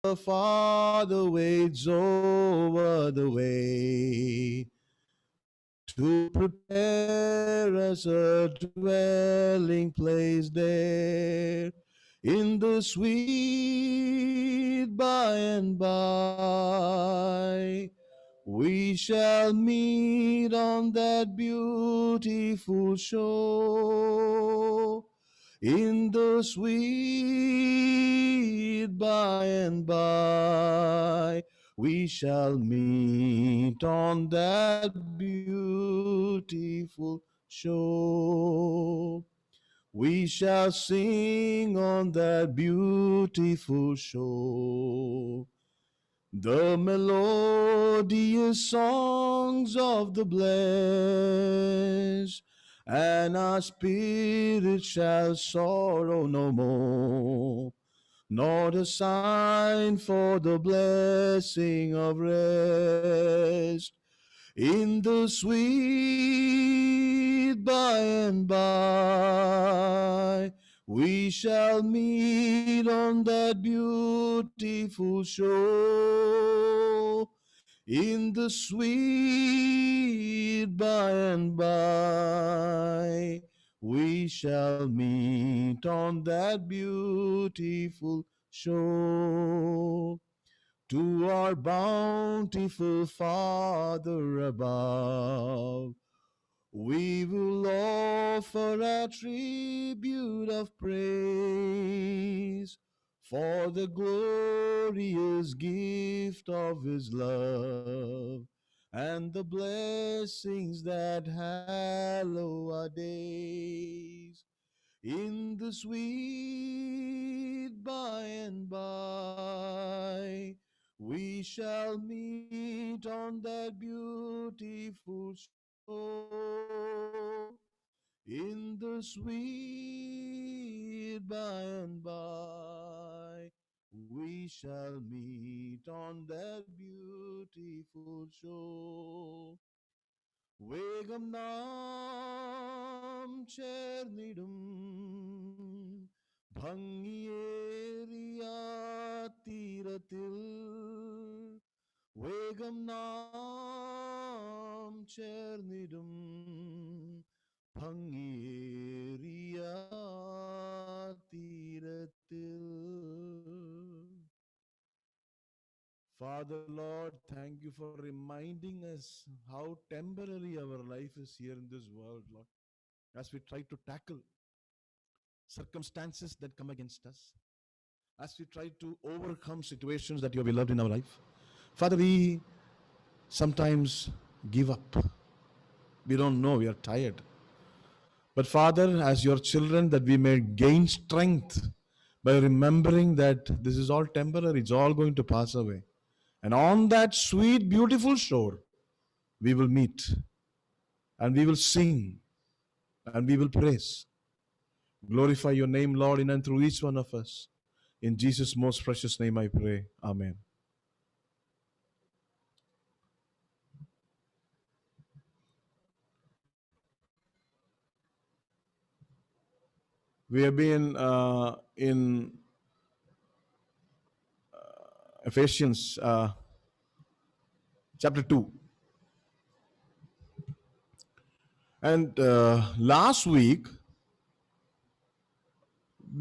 the Father waits over the way to prepare us a dwelling place there in the sweet by and by. We shall meet on that beautiful shore in the sweet by and by. We shall meet on that beautiful shore. We shall sing on that beautiful shore the melodious songs of the blessed, and our spirit shall sorrow no more, nor a sign for the blessing of rest in the sweet by and by. We shall meet on that beautiful shore in the sweet by and by. We shall meet on that beautiful shore to our bountiful Father above. We will offer a tribute of praise for the glorious gift of His love and the blessings that hallow our days in the sweet by and by. We shall meet on that beautiful shore in the sweet by and by. We shall meet on that beautiful shore. വേഗം നാം ചേർന്നിടും ഭംഗിയേറിയ തീരത്തിൽ വേഗം നാം ചേർന്നിടും ഭംഗിയേറിയ തീരത്തിൽ. Father, Lord, thank you for reminding us how temporary our life is here in this world, Lord, as we try to tackle circumstances that come against us, as we try to overcome situations that you have beloved in our life. Father, we sometimes give up. We don't know, we are tired. But Father, as your children, that we may gain strength by remembering that this is all temporary, it's all going to pass away. And on that sweet, beautiful shore, we will meet and we will sing and we will praise. Glorify your name, Lord, in and through each one of us. In Jesus' most precious name I pray. Amen. We have been in Ephesians chapter 2. And last week,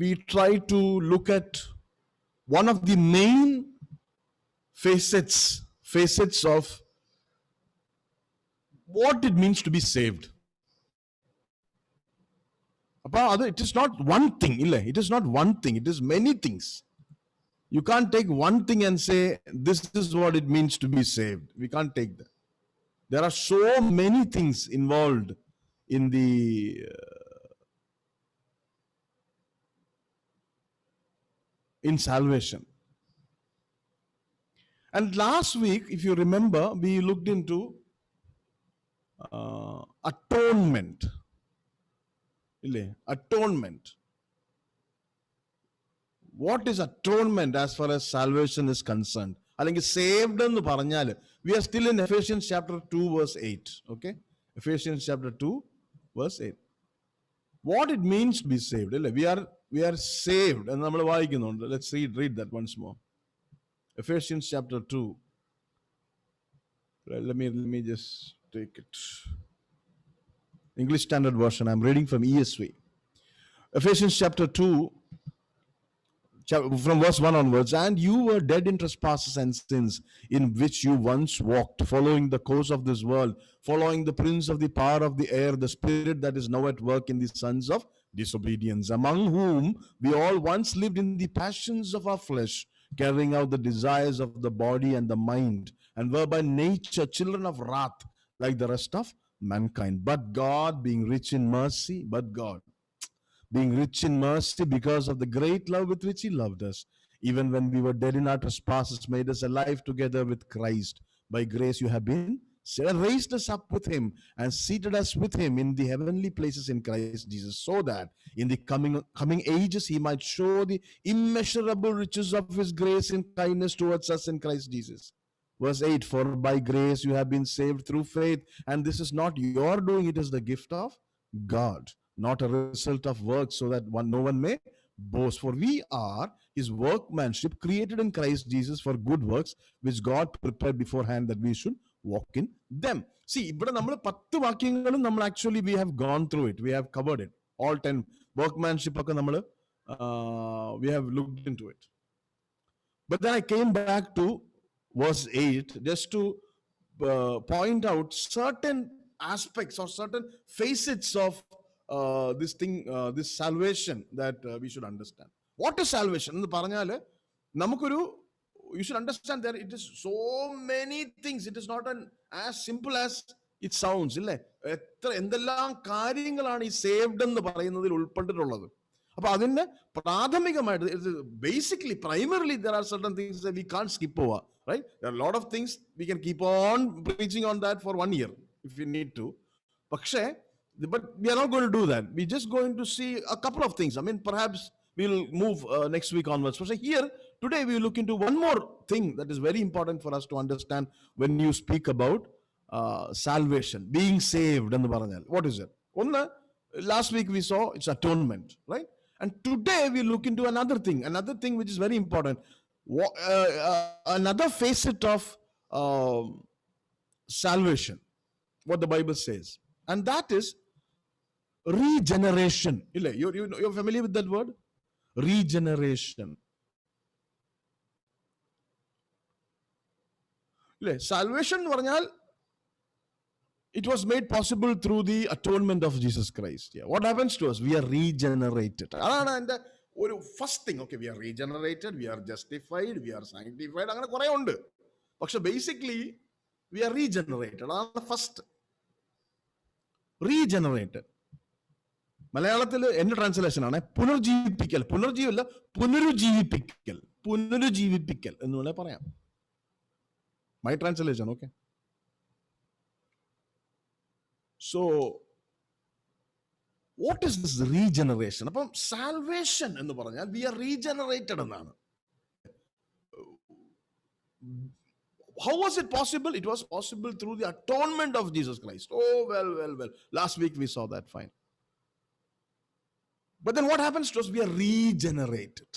we tried to look at one of the main facets of what it means to be saved. It is not one thing, it is not one thing, it is many things. You can't take one thing and say, this is what it means to be saved. We can't take that. There are so many things involved in in salvation. And last week, if you remember, we looked into atonement. Atonement. What is atonement as far as salvation is concerned? അല്ലെങ്കിൽ saved എന്ന് പറഞ്ഞാൽ we are still in Ephesians chapter 2 verse 8. Okay? Ephesians chapter 2 verse 8. What it means to be saved. We are saved. And നമ്മൾ വായിക്കുന്നുണ്ട്. Let's read that once more. Ephesians chapter 2. Let me just take it. English Standard Version. I'm reading from ESV. Ephesians chapter 2, from verse 1 onwards. And you were dead in trespasses and sins, in which you once walked, following the course of this world, following the prince of the power of the air, the spirit that is now at work in the sons of disobedience, among whom we all once lived in the passions of our flesh, carrying out the desires of the body and the mind, and were by nature children of wrath, like the rest of mankind. But God, being rich in mercy, being rich in mercy because of the great love with which he loved us, even when we were dead in our trespasses, made us alive together with Christ. By grace you have been raised us up with him and seated us with him in the heavenly places in Christ Jesus, so that in the coming ages he might show the immeasurable riches of his grace and kindness towards us in Christ Jesus. Verse 8, for by grace you have been saved through faith, and this is not your doing, it is the gift of God, not a result of works, so that no one may boast. For we are his workmanship, created in Christ Jesus for good works, which God prepared beforehand that we should walk in them. See, ഇവിടെ നമ്മൾ 10 വാക്യങ്ങളും നമ്മൾ actually we have gone through it. We have covered it. All 10 workmanship ഒക്കെ നമ്മൾ we have looked into it. But then I came back to verse 8 just to point out certain aspects or certain facets of this salvation that we should understand. What is salvation? എന്ന് പറഞ്ഞാൽ നമുക്കൊരു you should understand that it is so many things. It is not as simple as it sounds. ഇല്ലേ, എത്ര എന്തെല്ലാം കാര്യങ്ങളാണ് ഈ saved എന്ന് പറയുന്നതിൽ ഉൾപ്പെട്ടിട്ടുള്ളത്. അപ്പൊ അതിന് പ്രാഥമികമായിട്ട് basically primarily there are certain things that we can't skip over, right? There are a lot of things we can keep on preaching on that for 1 year if we need to. But we are not going to do that. We're just going to see a couple of things. I mean, perhaps we'll move next week onwards. So here, today we will look into one more thing that is very important for us to understand when you speak about salvation, being saved. What is it? Last week we saw it's atonement, right? And today we look into another thing which is very important. Another facet of salvation, what the Bible says. And that is regeneration. You're familiar with that word? Regeneration. Salvation, it was made possible through the atonement of Jesus Christ. Yeah. What happens to us? We are regenerated. And the first thing, okay, we are regenerated, we are justified, we are sanctified. But basically, we are regenerated. That's the first. Regenerated. മലയാളത്തിൽ എന്റെ translation ആണ് പുനർജീവിപ്പിക്കൽ. പുനർജീവല്ല, പുനരുജ്ജീവിപ്പിക്കൽ എന്ന് വേണേൽ പറയാം. My translation, okay. So what is this regeneration? അപ്പം salvation എന്ന് പറഞ്ഞാൽ we are regenerated എന്നാണ്. How was it possible? It was possible through the atonement of Jesus Christ. Oh, well. Last week we saw that, fine. But then what happens to us? We are regenerated.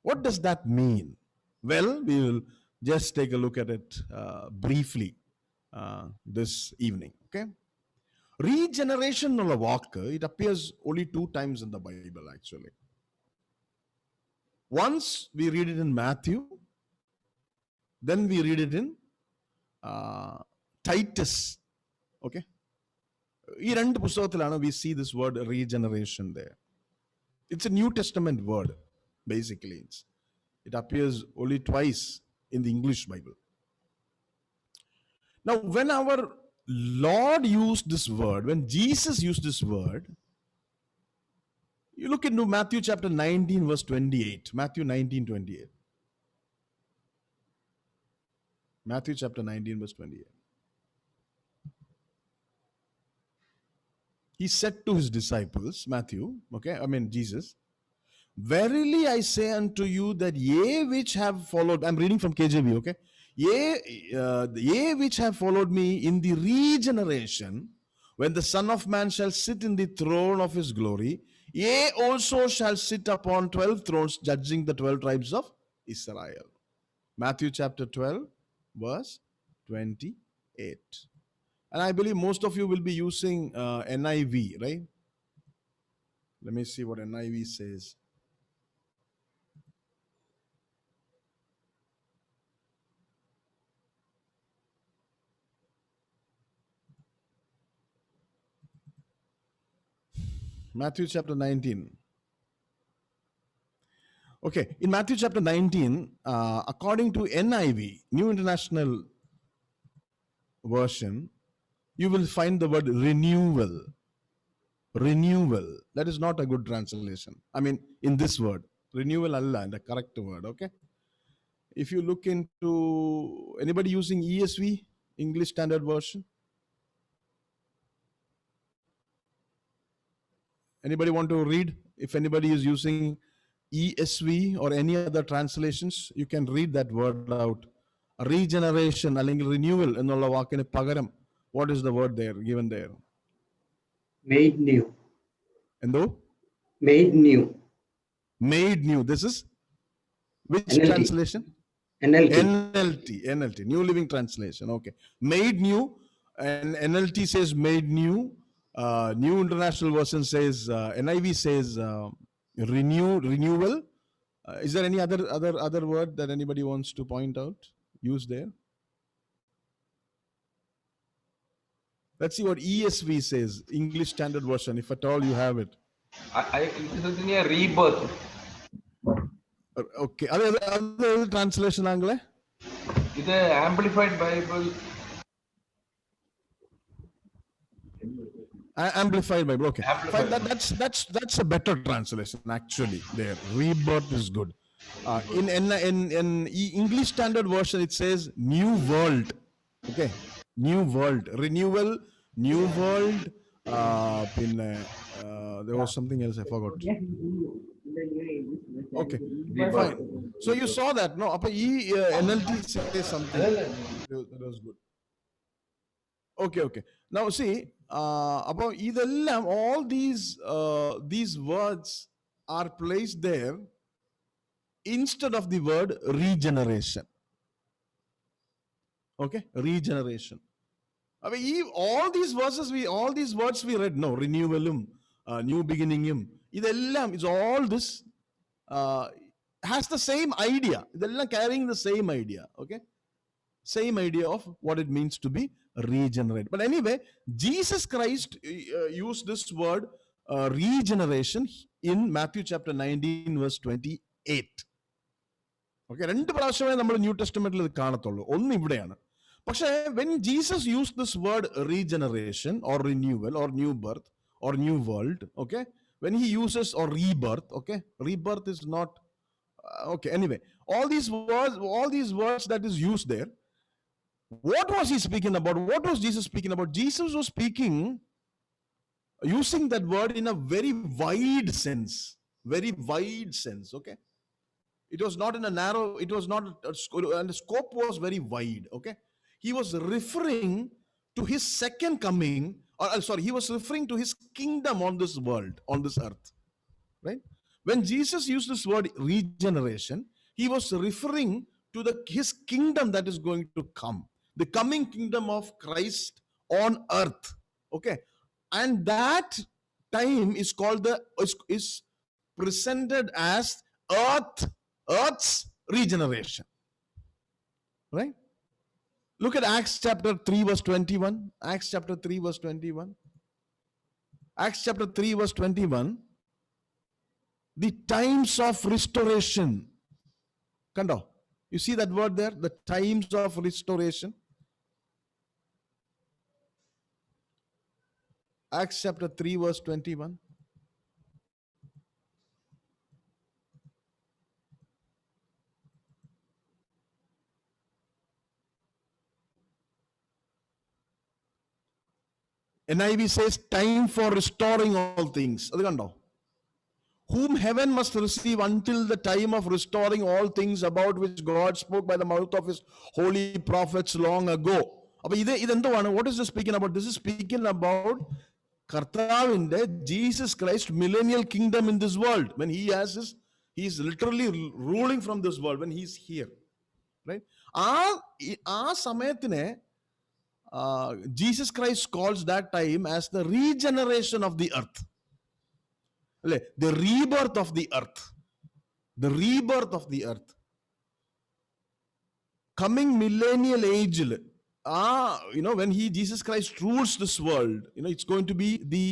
What does that mean? Well, we will just take a look at it briefly this evening, okay? Regeneration ennulla vaakku, it appears only 2 times in the Bible actually. Once we read it in Matthew, then we read it in Titus, okay? ഈ 2 പുസ്തകത്തിലാണ് we see this word regeneration there. It's a New Testament word, basically. It appears only twice in the English Bible. Now, when our Lord used this word, when Jesus used this word, you look into Matthew chapter 19, verse 28. Matthew 19:28. Matthew chapter 19, verse 28. He said to his disciples, Jesus, verily I say unto you that ye which have followed, I'm reading from KJV, okay? Ye which have followed me in the regeneration, when the Son of Man shall sit in the throne of his glory, Ye also shall sit upon 12 thrones, judging the 12 tribes of Israel. Matthew chapter 12, verse 28. And I believe most of you will be using NIV, right? Let me see what NIV says. Matthew chapter 19. Okay, in Matthew chapter 19, according to NIV, New International Version, you will find the word renewal. Renewal. That is not a good translation. I mean, in this word, renewal Allah, the correct word, okay? If you look into, anybody using ESV, English Standard Version? Anybody want to read? If anybody is using ESV or any other translations, you can read that word out. Regeneration, അല്ലെങ്കിൽ renewal എന്നുള്ള വാക്കിന് പകരം, what is the word there, given there? Made new. എന്തോ? Made new. Made new. This is which NLT. translation? NLT, New Living Translation. Okay. Made new, and NLT says made new. New International Version says, NIV says renewal. Is there any other word that anybody wants to point out? Use there. Let's see what ESV says, English Standard Version, if at all you have it. It is in a rebirth. Okay. Other translation angle? It is Amplified Bible. Amplified Bible. Okay. Amplified. Fine, that's a better translation actually. There, rebirth is good. In English Standard Version, it says new world. Okay, new world, renewal, new world. There was something else I forgot. Okay, fine. So you saw that, no? NLT says something. That was good. Okay. Now see, about all these words are placed there instead of the word regeneration. Okay, regeneration. All these words we read, no, renewalum, new beginningum, is all this has the same idea. They're carrying the same idea. Okay, same idea of what it means to be regenerate. But anyway, Jesus Christ used this word regeneration in Matthew chapter 19 verse 28. Okay, രണ്ട് പ്രാവശ്യമേ നമ്മൾ new ടെസ്റ്റമെന്റിൽ ഇത് കാണത്തുള്ളൂ. ഒന്ന് ഇവിടെയാണ്. പക്ഷേ when Jesus used this word regeneration or renewal or new birth or new world, okay, when he uses or rebirth, okay, rebirth is not okay. Anyway, all these words that is used there, what was he speaking about? What was Jesus speaking about? Jesus was speaking, using that word in a very wide sense. Okay. It was not in a narrow, it was not, and the scope was very wide. Okay. He was referring to his second coming, or sorry, he was referring to his kingdom on this world, on this earth. Right? When Jesus used this word regeneration, he was referring to his kingdom that is going to come. The coming kingdom of Christ on earth. Okay. And that time is called is presented as Earth's regeneration. Right? Look at Acts chapter 3 verse 21. Acts chapter 3 verse 21. Acts chapter 3 verse 21. The times of restoration. Kando? You see that word there? The times of restoration. Acts chapter 3 verse 21. NIV says time for restoring all things. അത് കണ്ടോ? Whom heaven must receive until the time of restoring all things about which God spoke by the mouth of his holy prophets long ago. അപ്പൊ ഇതെന്തുവാണ്? What is this speaking about? This is speaking about കർത്താവിന്റെ Jesus Christ millennial kingdom in this world, when he is literally ruling from this world when he is here, right? ആ സമയത്തിനെ Jesus Christ calls that time as the regeneration of the earth, അല്ലെ? The rebirth of the earth, the rebirth of the earth. Coming millennial age, when Jesus Christ rules this world, it's going to be the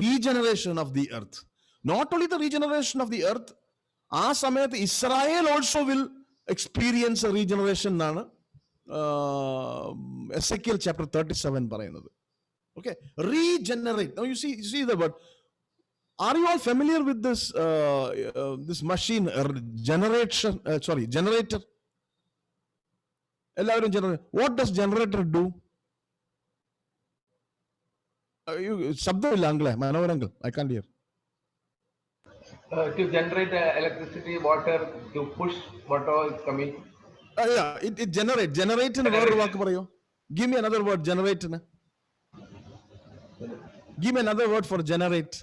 regeneration of the earth. Not only the regeneration of the earth, ആ സമയത്ത് Israel also will experience a regeneration എന്നാണ് Ezekiel chapter 37 പറയുന്നത്. Okay, regenerate. Now you see the word. Are you all familiar with this machine, generator? എല്ലാവരും generator. What does generator do? ശബ്ദമില്ല അങ്കിളെ, മനോഹരങ്ങൾ, I can't hear. To generate electricity, water, to push whatever is coming. Yeah, it generate. Generate in വേറൊരു വാക്ക് പറയോ? Give me another word, generate. Give me another word for generate.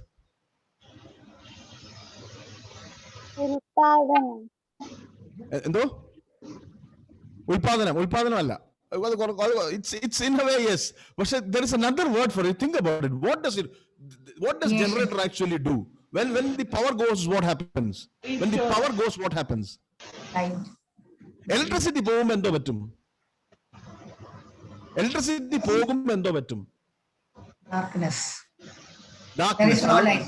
ഉൽപാദനം. എന്തോ? ഉൽപാദനമല്ല. It's in a way, yes. But there is another word for it. Think about it. What does generator actually do? When the power goes, what happens? When the power goes, what happens? Electricity പോകുമ്പോൾ എന്തോ പറ്റും? Electricity പോകുമ്പോൾ എന്തോ പറ്റും? Darkness. Darkness. There is no light.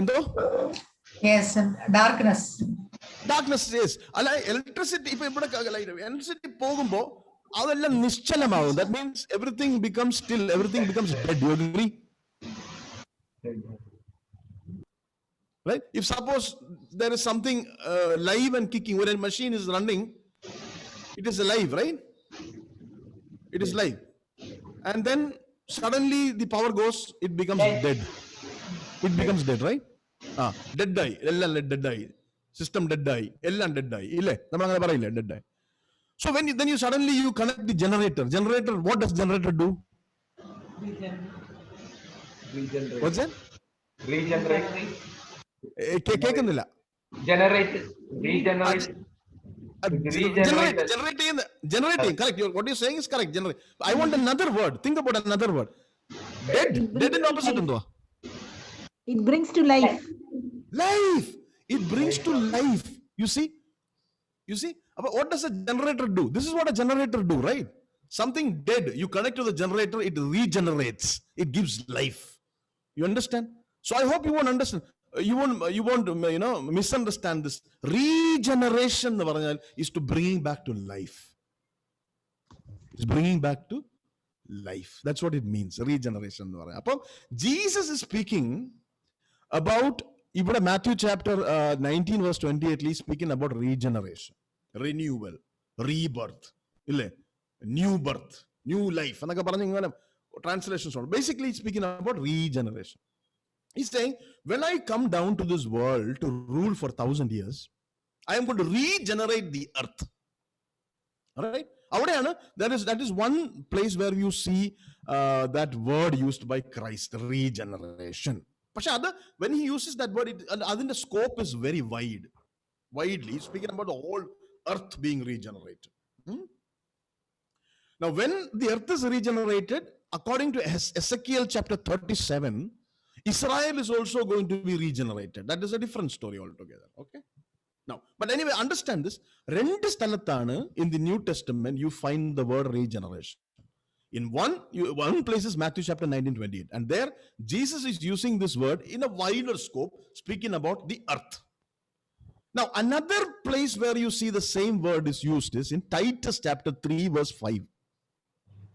എന്തോ? Yes, darkness. Darkness, yes. അല്ല, electricity ഇപ്പൊ ഇവിടെ electricity പോകുമ്പോ അതെല്ലാം നിശ്ചലമാവും. That means everything becomes still, everything becomes dead. Do you agree? Right? If suppose there is something live and kicking, when a machine is running, it is alive, right? It is live. And then suddenly the power goes, it becomes dead. It becomes dead, right? Dead die. എല്ലാം dead die. System dead die. എല്ലാം dead die. ഇല്ലേ? നമ്മൾ അങ്ങനെ പറയില്ലേ? Dead die. So then you suddenly connect the generator. Generator, what does generator do? Regenerate. What's that? Regenerate. കേൾക്കുന്നില്ല. Regenerate. Generating. Correct. What you're saying is correct. Generate. I want another word. Think about another word. Dead in opposite എന്തുവാ? It brings to life. Life. It brings to life. You see? But what does a generator do? This is what a generator do, right? Something dead, you connect to the generator, it regenerates. It gives life. You understand? So I hope you won't understand. You won't misunderstand this. Regeneration is to bring back to life. It's bringing back to life. That's what it means. Regeneration. Jesus is speaking about Matthew chapter 19 verse 28, speaking about regeneration, renewal, rebirth, new birth, new life. Translations. Basically, speaking about regeneration. He's saying, when I come down to this world to rule for 1,000 years, I am going to regenerate the earth. All right? That is one place where you see that word used by Christ, regeneration. But when he uses that word, the scope is very widely speaking about the whole earth being regenerated. Now, when the earth is regenerated, according to Ezekiel chapter 37, Israel is also going to be regenerated. That is a different story altogether. Okay. Now, but anyway, understand this. രണ്ട് സ്ഥലത്താണ് in the New Testament you find the word regeneration. In one place is Matthew chapter 19:28, and there Jesus is using this word in a wider scope, speaking about the earth. Now, another place where you see the same word is used is in Titus chapter 3 verse 5.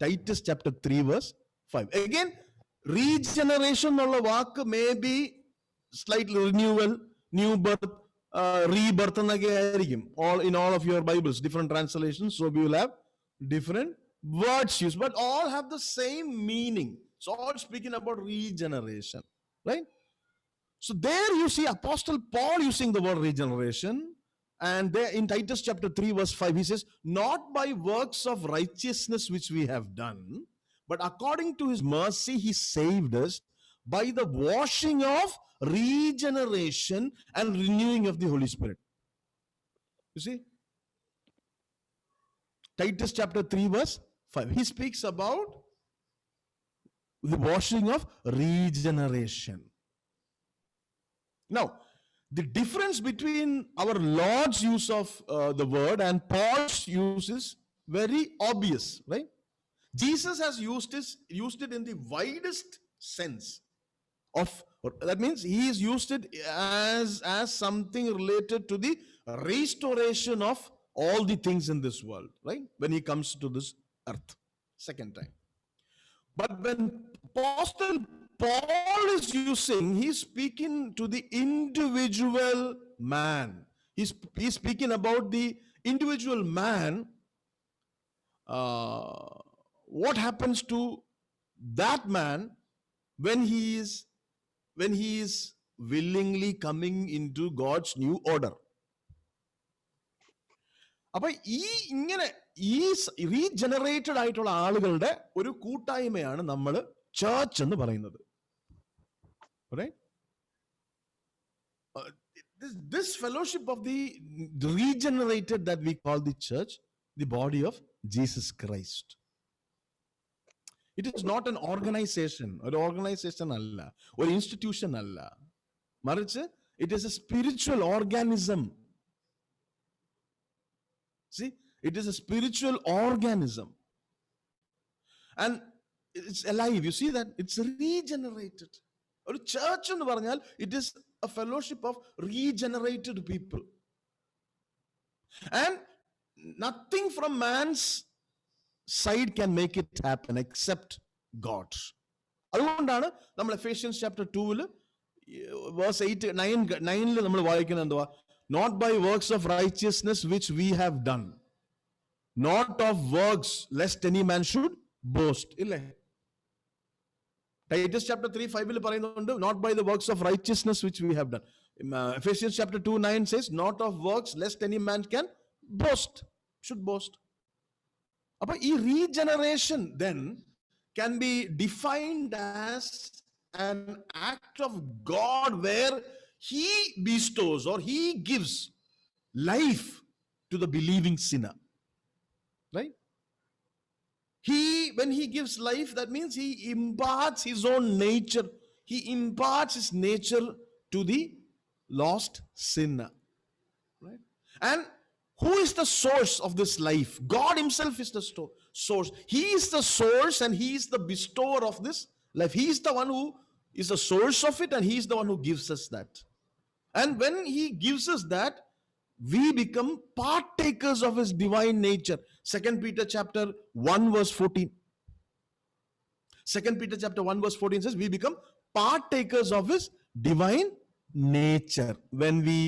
Titus chapter 3 verse 5. Again, regeneration of the word may be slightly renewal, new birth, rebirth, all in all of your Bibles, different translations. So we will have different words used, but all have the same meaning. So all speaking about regeneration, right? So there you see Apostle Paul using the word regeneration, and there in Titus chapter 3 verse 5 he says, not by works of righteousness which we have done, But according to his mercy, he saved us by the washing of regeneration and renewing of the Holy Spirit. You see? Titus chapter 3 verse 5. He speaks about the washing of regeneration. Now, the difference between our Lord's use of the word and Paul's use is very obvious, right? Jesus has used it in the widest sense of, that means he has used it as something related to the restoration of all the things in this world, right? When he comes to this earth, second time. But when Apostle Paul is using, he's speaking to the individual man. He's speaking about the individual man. What happens to that man when he is willingly coming into God's new order? അപ്പൊ ഇങ്ങനെ ഈ regenerated ആയിട്ടുള്ള ആളുകളുടെ ഒരു കൂട്ടായ്മയാണ് നമ്മൾ church എന്ന് പറയുന്നത്. This fellowship of the regenerated that we call the church, the body of Jesus Christ. It is not an organization. ഒരു ഓർഗനൈസേഷൻ അല്ല, ഒരു ഇൻസ്റ്റിറ്റ്യൂഷൻ അല്ല, മറിച്ച് it is a spiritual organism. See, it is a spiritual organism. And it's alive. You see that? It's regenerated. ഒരു church എന്ന് പറഞ്ഞാൽ it is a fellowship of regenerated people. And nothing from man's side can make it happen except God. അതുകൊണ്ടാണ് നമ്മൾ Ephesians chapter 2 verse 9 നമ്മൾ വായിക്കുന്നത് എന്തുവാ? Not by works of righteousness which we have done, not of works lest any man should boast. ഇല്ലേ? Titus chapter 3:5 പറയുന്നുണ്ട് not by the works of righteousness which we have done. Ephesians chapter 2:9 says not of works lest any man can boast, should boast. അപ്പോൾ ഈ regeneration then can be defined as an act of God where he bestows or he gives life to the believing sinner, right? When he gives life, that means he imparts his own nature. He imparts his nature to the lost sinner, right? And who is the source of this life? God himself is the source. He is the source and he is the bestower of this life. He is the one who is the source of it and he is the one who gives us that. And when he gives us that, we become partakers of his divine nature. 2 Peter chapter 1 verse 14. 2 Peter chapter 1 verse 14 says we become partakers of his divine nature when we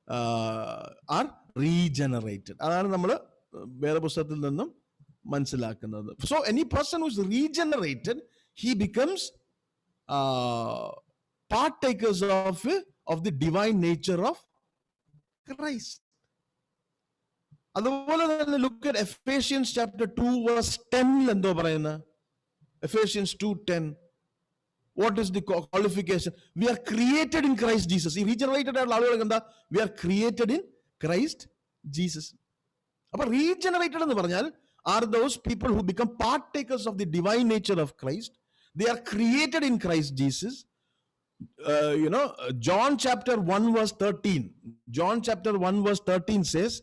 are regenerated. അതാണ് നമ്മൾ വേദപുസ്തകത്തിൽ നിന്നും മനസ്സിലാക്കുന്നത്. So any person who is regenerated, he becomes partakers of the divine nature of Christ. അതുപോലെ തന്നെ look at Ephesians chapter 2 verse 10 എന്തോ പറയുന്നത്? Ephesians 2:10. What is the qualification? We are created in Christ Jesus. ഈ regenerated ആയിട്ടുള്ള ആളുകൾക്ക് എന്താ? We are created in Christ Jesus. അപ്പൊ regenerated എന്ന് പറഞ്ഞാൽ are those people who become partakers of the divine nature of Christ. They are created in Christ Jesus. John chapter 1 verse 13. John chapter 1 verse 13 says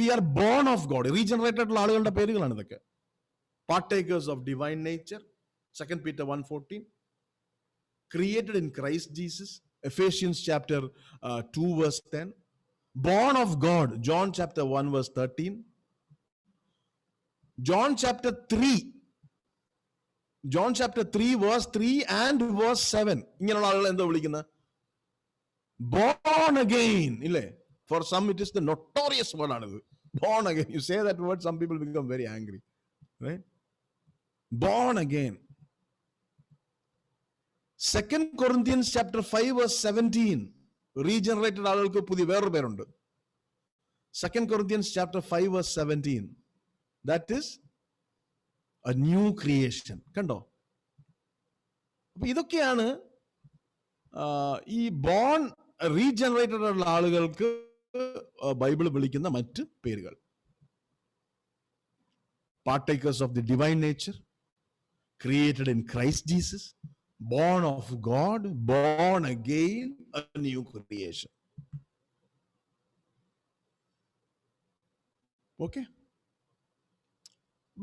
we are born of God. Regenerated ആളുകളുടെ പേരുകളാണ് ഇതൊക്കെ. Partakers of divine nature. 2 Peter 1:14. Created in Christ Jesus. Ephesians chapter 2 verse 10. Born of God. John chapter 1 verse 13. John chapter 3. John chapter 3 verse 3 and verse 7. ഇങ്ങനെയുള്ള ആളുകൾ എന്താ വിളിക്കുന്നത്? Born again. ഇല്ലേ? For some it is the notorious word ആണിത്. Born again. You say that word, some people become very angry. Right? Born again. 2 Corinthians chapter 5 verse 17. Regenerated ആളുകൾക്ക് പുതിയ വേറൊരു പേരുണ്ട്. 2 Corinthians chapter 5 verse 17. That is a new creation. കണ്ടോ? അപ്പൊ ഇതൊക്കെയാണ് ഈ bone regenerated ഉള്ള ആളുകൾക്ക് ബൈബിൾ വിളിക്കുന്ന മറ്റ് പേരുകൾ. Partakers of the divine nature, created in Christ Jesus, born of God, born again, a new creation. Okay?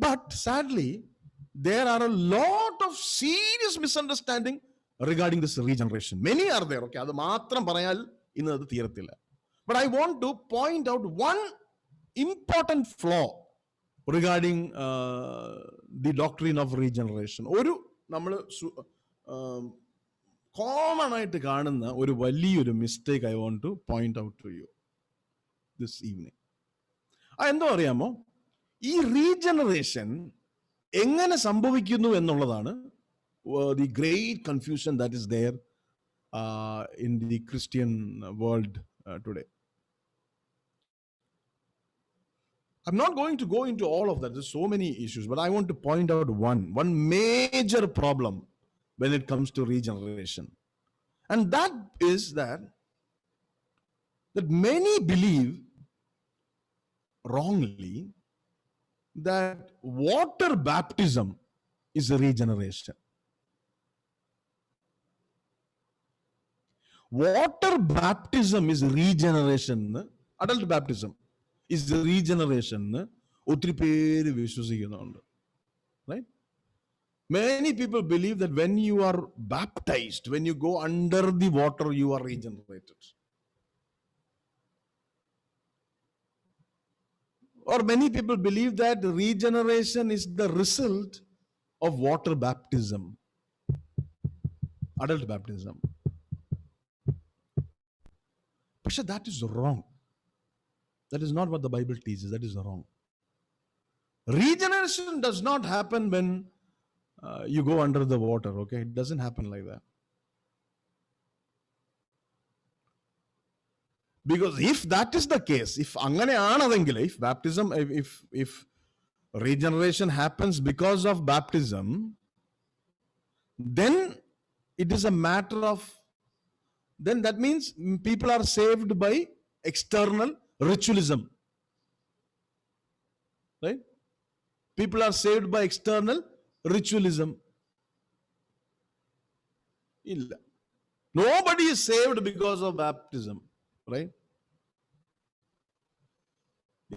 But sadly, there are a lot of serious misunderstanding regarding this regeneration. Many are there. Okay, അത് മാത്രം പറയാൽ ഇന്ന് അത് തീരത്തില്ല. But I want to point out one important flaw regarding the doctrine of regeneration. ഒരു നമ്മൾ common ആയിട്ട് കാണുന്ന ഒരു വലിയൊരു mistake I want to point out to you this evening. എന്തോ അറിയാമോ? ഈ റീജനറേഷൻ എങ്ങനെ സംഭവിക്കുന്നു എന്നുള്ളതാണ് the great confusion that is there in the Christian world today. I'm not going to go into all of that. There's so many issues, but I want to point out one major problem when it comes to regeneration. And that is that many believe wrongly that water baptism is a regeneration. Water baptism is regeneration. Adult baptism is regeneration. ഒത്തിരി പേര് വിശ്വസിക്കുന്നുണ്ട്. Right? Many people believe that when you are baptized, when you go under the water, you are regenerated. Or many people believe that regeneration is the result of water baptism, adult baptism. But that is wrong. That is not what the Bible teaches. That is wrong. Regeneration does not happen when you go under the water, okay? It doesn't happen like that. Because if that is the case, if angane aanadengil, if baptism, if regeneration happens because of baptism, then it is a matter of, then that means people are saved by external ritualism. Right? People are saved by external ritualism. Illa. Nobody is saved because of baptism. Right?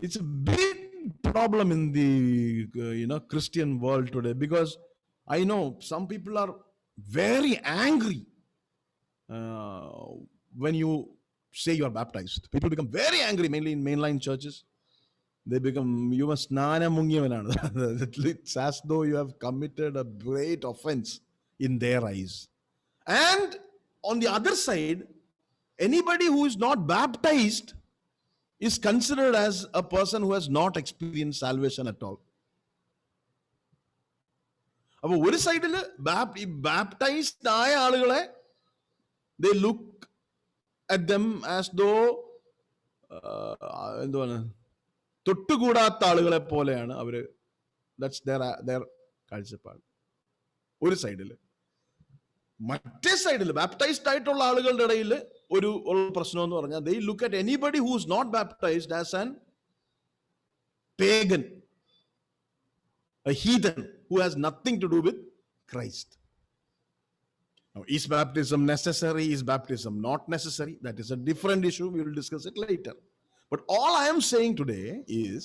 It's a big problem in the Christian world today, because I know some people are very angry when you say you are baptized. People become very angry, mainly in mainline churches. They become, you must snana mungiyavananu. It's as though you have committed a great offense in their eyes. And on the other side, anybody who is not baptized is considered as a person who has not experienced salvation at all. അപ്പോൾ ഒരു സൈഡിൽ baptised ആയ ആളുകളെ they look at them as though എന്തുവാണ്, തൊട്ടുകൂടാത്ത ആളുകളെ പോലെയാണ് അവര്. That's their കാഴ്ചപ്പാട് ഒരു സൈഡിൽ. മറ്റേ സൈഡിൽ ബാപ്റ്റൈസ്ഡ് ആയിട്ടുള്ള ആളുകളുടെ ഇടയിൽ ഒരു പ്രശ്നം എന്ന് പറഞ്ഞാൽ they look at anybody who is not baptized as an pagan, a heathen who has nothing to do with Christ. Now, is baptism necessary? Is baptism not necessary? That is a different issue. We will discuss it later. But all I am saying today is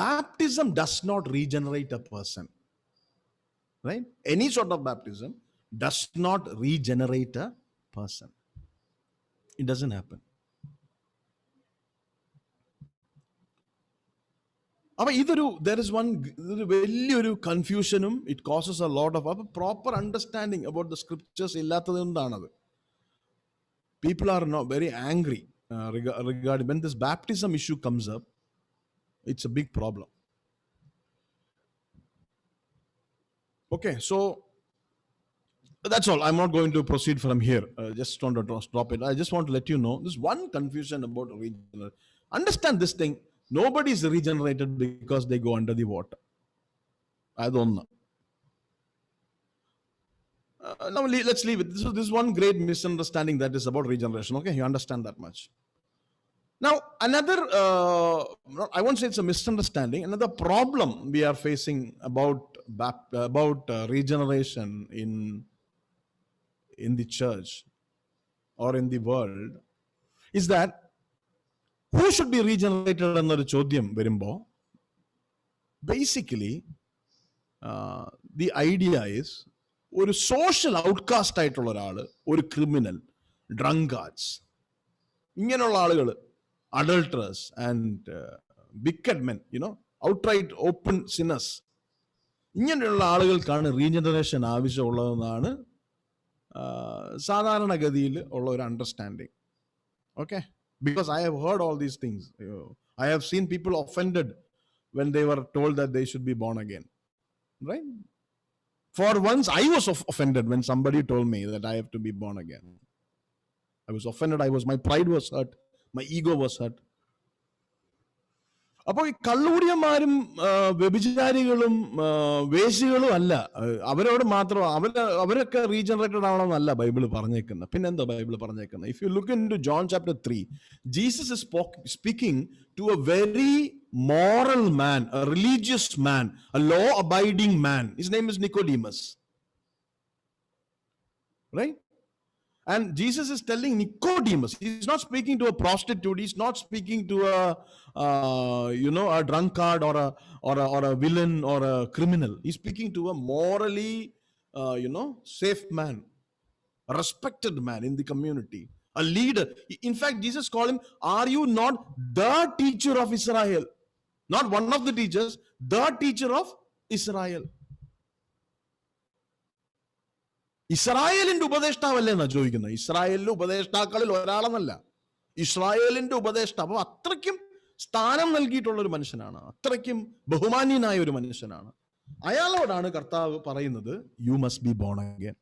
baptism does not regenerate a person. Right? Any sort of baptism does not regenerate a person. It doesn't happen. അപ്പൊ there is one വലിയൊരു കൺഫ്യൂഷനും it causes a lot of proper understanding about the scriptures ഇല്ലാത്തത് കൊണ്ടാണത്. People are not very angry regarding when this baptism issue comes up. It's a big problem. Okay, so that's all. I'm not going to proceed from here. Just want to drop it. I just want to let you know this one confusion about regeneration. Understand this thing. Nobody is regenerated because they go under the water. Adonna. Now let's leave it. This is one great misunderstanding that is about regeneration. Okay, you understand that much. Now, another, I won't say it's a misunderstanding. Another problem we are facing about regeneration in the church or in the world is that who should be regenerated എന്നൊരു ചോദ്യം വരുമ്പോൾ basically the idea is ഒരു social outcast ആയിട്ടുള്ള ഒരാൾ, ഒരു criminal, drunkards, ഇങ്ങനെയുള്ള ആളുകൾ, adulterers and wicked men, outright open sinners, ഇങ്ങനെയുള്ള ആളുകൾക്കാണ് റീജനറേഷൻ ആവശ്യമുള്ളതെന്നാണ് സാധാരണഗതിയിൽ ഉള്ള ഒരു understanding. Okay, because I have heard all these things. I have seen people offended when they were told that they should be born again. Right? For once, I was offended when somebody told me that I have to be born again. I was offended. My pride was hurt. My ego was hurt. അപ്പോൾ ഈ കള്ളുകുടിയന്മാരും വ്യഭിചാരികളും വേശ്യകളും അല്ല, അവരോട് മാത്രം അവരൊക്കെ regenerated ആവണമെന്നല്ല Bible പറഞ്ഞേക്കുന്നത്. പിന്നെന്താ Bible പറഞ്ഞേക്കുന്നത്? If you look into John chapter 3, Jesus is speaking to a very moral man, a religious man, a law-abiding man. His name is Nicodemus. Right? And Jesus is telling Nicodemus, he's not speaking to a prostitute, he's not speaking to a drunkard or a villain or a criminal. He's speaking to a morally, safe man, a respected man in the community, a leader. In fact, Jesus called him, are you not the teacher of Israel? Not one of the teachers, the teacher of Israel. ഇസ്രായേലിന്റെ ഉപദേഷ്ടാവല്ലേ എന്നാ ചോദിക്കുന്നത്. ഇസ്രായേലിന്റെ ഉപദേഷ്ടാക്കളിൽ ഒരാളെന്നല്ല, ഇസ്രായേലിന്റെ ഉപദേഷ്ടാവ്. അത്രയ്ക്കും സ്ഥാനം നൽകിയിട്ടുള്ള ഒരു മനുഷ്യനാണ്, അത്രയ്ക്കും ബഹുമാന്യനായ ഒരു മനുഷ്യനാണ്. അയാളോടാണ് കർത്താവ് പറയുന്നത്, you must be born again.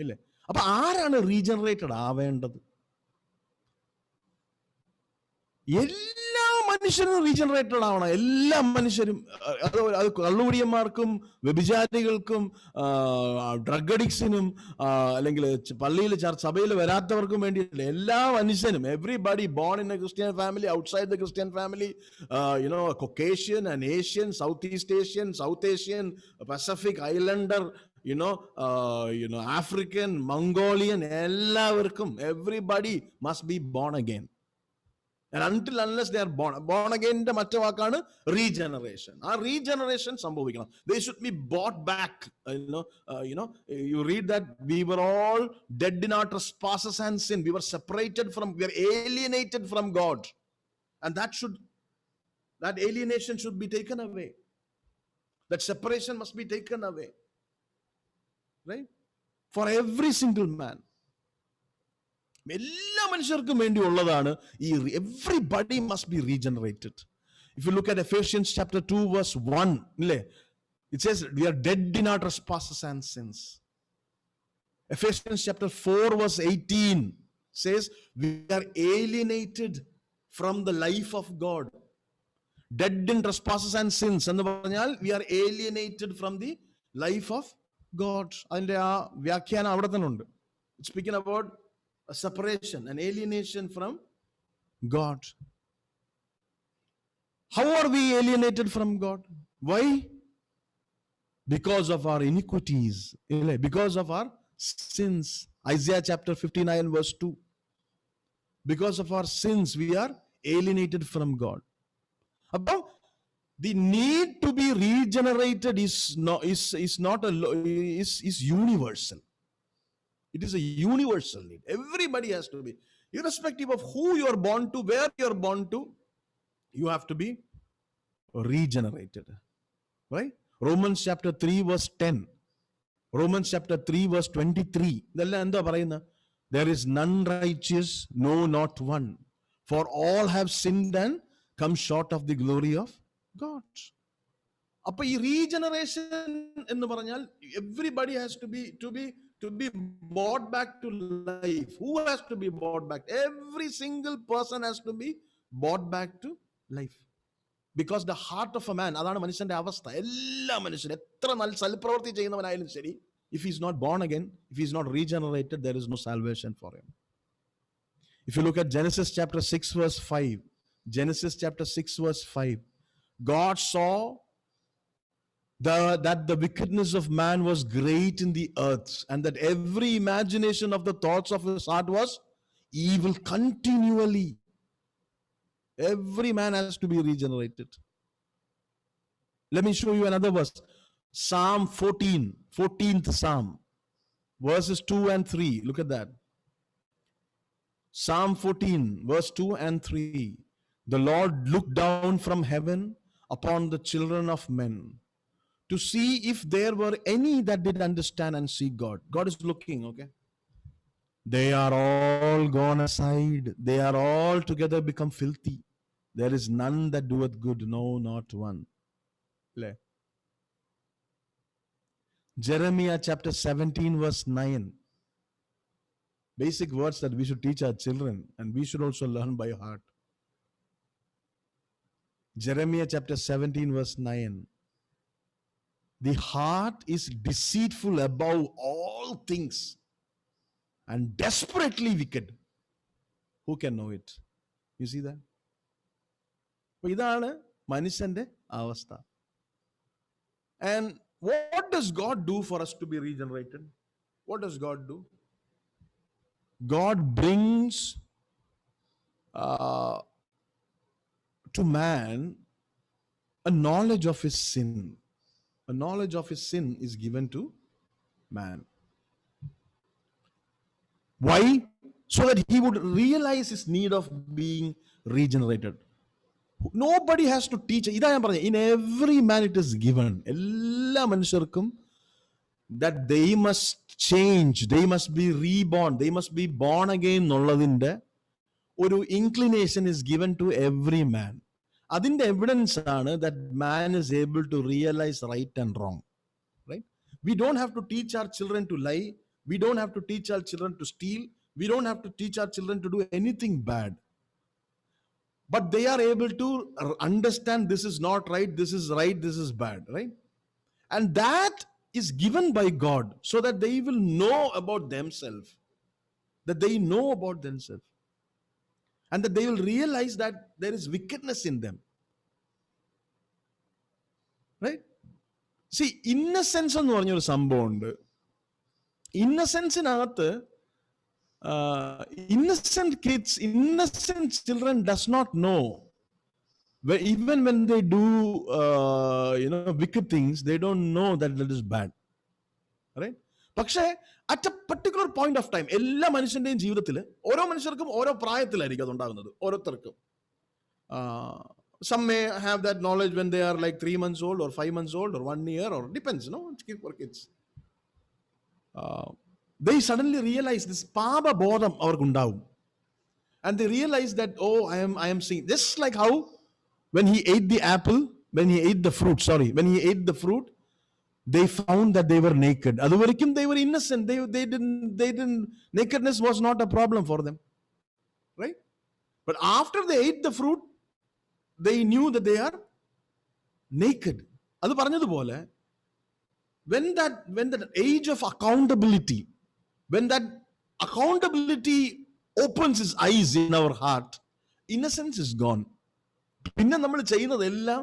ഇല്ലേ? അപ്പൊ ആരാണ് റീജനറേറ്റഡ് ആവേണ്ടത്? എല്ലാ മനുഷ്യരും റീജനറേറ്റഡ് ആവണം. എല്ലാ മനുഷ്യരും, അത് കള്ളുകുടിയന്മാർക്കും വ്യഭിചാരികൾക്കും ഡ്രഗ് അഡിക്ട്സിനും അല്ലെങ്കിൽ പള്ളിയിൽ സഭയിൽ വരാത്തവർക്കും വേണ്ടിയിട്ടില്ല. എല്ലാ മനുഷ്യനും, everybody born in a Christian family, outside the Christian family, Caucasian and Asian, South East Asian, South Asian, Pacific Islander, African, Mongolian, എല്ലാവർക്കും everybody must be born again. And unless they are born again, the മറ്റു വാക്കാണ് regeneration. ആ regeneration സംഭവിക്കണം. They should be bought back. You read that we were all dead in our trespasses and sin. We were separated from, we were alienated from God, and that alienation should be taken away. That separation must be taken away, right? For every single man. എല്ലാ മനുഷ്യർക്കും വേണ്ടി ഉള്ളതാണ് ഈ everybody must B regenerated. If you look at Ephesians chapter 2 verse 1, ഇല്ലേ, it says we are dead in our trespasses and sins. Ephesians chapter 4 verse 18 says we are alienated from the life of God. Dead in trespasses and sins എന്ന് പറഞ്ഞാൽ we are alienated from the life of God. അതിന്റെ ആ വ്യാഖ്യാനം അവിടെ തന്നെ ഉണ്ട്. It's speaking about a separation, an alienation from God. How are we alienated from God? Why? Because of our iniquities, because of our sins. Isaiah chapter 59 verse 2. Because of our sins, we are alienated from God. About the need to be regenerated is universal. It is a universal need. Everybody has to be, irrespective of who you are born to, where you are born to, you have to be regenerated. Right? Romans chapter 3 verse 10. Romans chapter 3 verse 23. ഇതെല്ലാം എന്താ പറയുന്നത്? There is none righteous, no, not one. For all have sinned and come short of the glory of God. അപ്പൊ ഈ regeneration എന്ന് പറഞ്ഞാൽ everybody has to be brought back to life. Who has to be brought back? Every single person has to be brought back to life. Because the heart of a man, അതാണ് മനുഷ്യന്റെ അവസ്ഥ. എല്ലാ മനുഷ്യരും എത്ര നല്ല സൽപ്രവൃത്തി ചെയ്യുന്നവനായാലും ശരി, if he is not born again, if he is not regenerated, there is no salvation for him. If you look at Genesis chapter 6 verse 5, Genesis chapter 6 verse 5, God saw that the wickedness of man was great in the earth, and that every imagination of the thoughts of his heart was evil continually. Every man has to be regenerated. Let me show you another verse. Psalm 14, 14th Psalm, verses 2 and 3. Look at that. Psalm 14, verse 2 and 3. The Lord looked down from heaven upon the children of men to see if there were any that did understand and seek God. God is looking, okay? They are all gone aside. They are all together become filthy. There is none that doeth good, no, not one. Jeremiah chapter 17 verse 9. Basic words that we should teach our children, and we should also learn by heart. Jeremiah chapter 17 verse 9. The heart is deceitful above all things and desperately wicked. Who can know it? You see that? ഇതാണ് മനുഷ്യന്റെ അവസ്ഥ. And what does God do for us to be regenerated? What does God do? God brings to man a knowledge of his sin. A knowledge of his sin is given to man. Why? So that he would realize his need of being regenerated. Nobody has to teach. ഇതാ ഞാൻ പറഞ്ഞത്, in every man it is given. എല്ലാ മനുഷ്യർക്കും that they must change, they must be reborn, they must be born again എന്നുള്ളതിൻ്റെ ഒരു inclination is given to every man. അതിൻ്റെ evidence ആണ് that man is able to realize right and wrong. Right? We don't have to teach our children to lie. We don't have to teach our children to steal. We don't have to teach our children to do anything bad. But they are able to understand this is not right, this is right, this is bad, right? And that is given by God so that they will know about themselves. That they know about themselves. And that they will realize that there is wickedness in them. Right? See, innocence എന്ന് പറഞ്ഞൊരു സംഭവമുണ്ട്. ഇന്നസെൻസിനകത്ത് innocent kids, innocent children does not know. Even when they do wicked things, they don't know that is bad. Right? പക്ഷേ at a particular point of time, എല്ലാ മനുഷ്യന്റെയും ജീവിതത്തിൽ ഓരോ മനുഷ്യർക്കും ഓരോ പ്രായത്തിലായിരിക്കും അത് ഉണ്ടാകുന്നത്. ഓരോരുത്തർക്കും some may have that knowledge when they are like 3 months old or 5 months old or 1 year, or depends, no? For kids. They suddenly realize this paba bodham avarkundavum, and they realize that, oh, I am seeing, just like how when he ate the apple, when he ate the fruit, they found that they were naked. Aduvarikum they were innocent. They didn't nakedness was not a problem for them, right? But after they ate the fruit, they knew that they are naked. Adu paranjadupole, when that age of accountability, when that accountability opens his eyes in our heart, innocence is gone. പിന്നെ നമ്മൾ ചെയ്യുന്നതെല്ലാം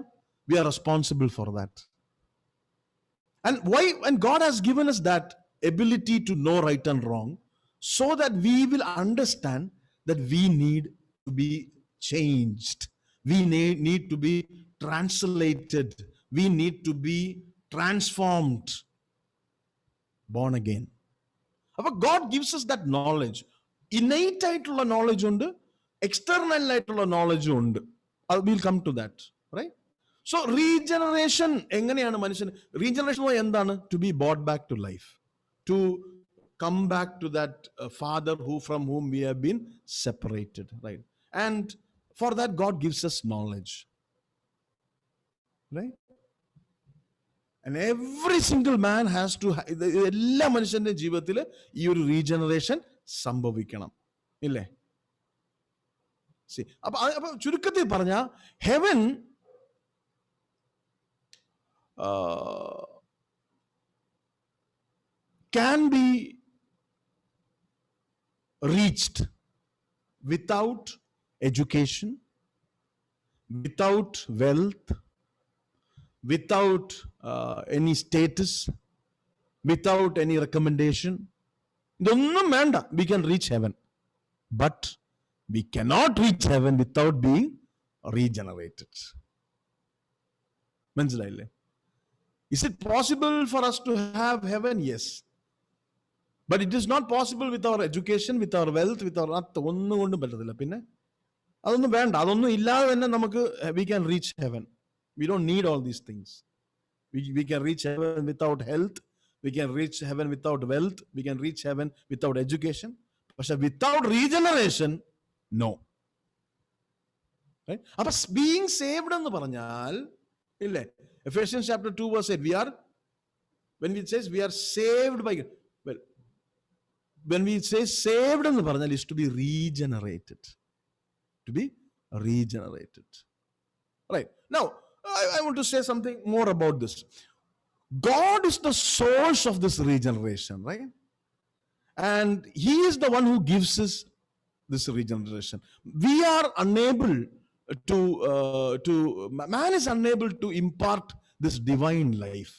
we are responsible for that. And why? And God has given us that ability to know right and wrong, so that we will understand that we need to be changed. We need to be translated. We need to be transformed, born again. But God gives us that knowledge. Innate ആയിട്ടുള്ള knowledge ഉണ്ട്, external ആയിട്ടുള്ള knowledge ഉണ്ട്. We'll come to that, right? So regeneration എങ്ങനെയാണ് മനുഷ്യൻ? Regeneration എന്താണ്? To be brought back to life, to come back to that Father from whom we have been separated, right? And for that God gives us knowledge, right? And every single man has to, എല്ലാ മനുഷ്യന്റെ ജീവിതത്തിൽ ഈ ഒരു regeneration സംഭവിക്കണം, ഇല്ലേ? See, അപ്പൊ ചുരുക്കത്തിൽ പറഞ്ഞ heaven can be reached without education, without wealth, without any status, without any recommendation. ഇതൊന്നും വേണ്ട. We can reach heaven. But we cannot reach heaven without being regenerated. മനസ്സിലായില്ലേ? Is it possible for us to have heaven? Yes. But it is not possible with our education, with our wealth, with our ഒന്നും കൊണ്ടും പറ്റത്തില്ല. പിന്നെ അതൊന്നും വേണ്ട. അതൊന്നും ഇല്ലാതെ തന്നെ നമുക്ക് we can reach heaven. We don't need all these things. We can reach heaven without health. We can reach heaven without wealth. We can reach heaven without education. പക്ഷെ without regeneration, no. Right? അപ്പൊ being saved എന്ന് പറഞ്ഞാൽ ഇല്ലേ? Ephesians chapter 2 verse 8, when it says we are saved by, well, when we say saved എന്ന് പറഞ്ഞാൽ is to be regenerated. To be regenerated. Right. Now, I want to say something more about this. God is the source of this regeneration, right? And He is the one who gives us this regeneration. We are unable man is unable to impart this divine life.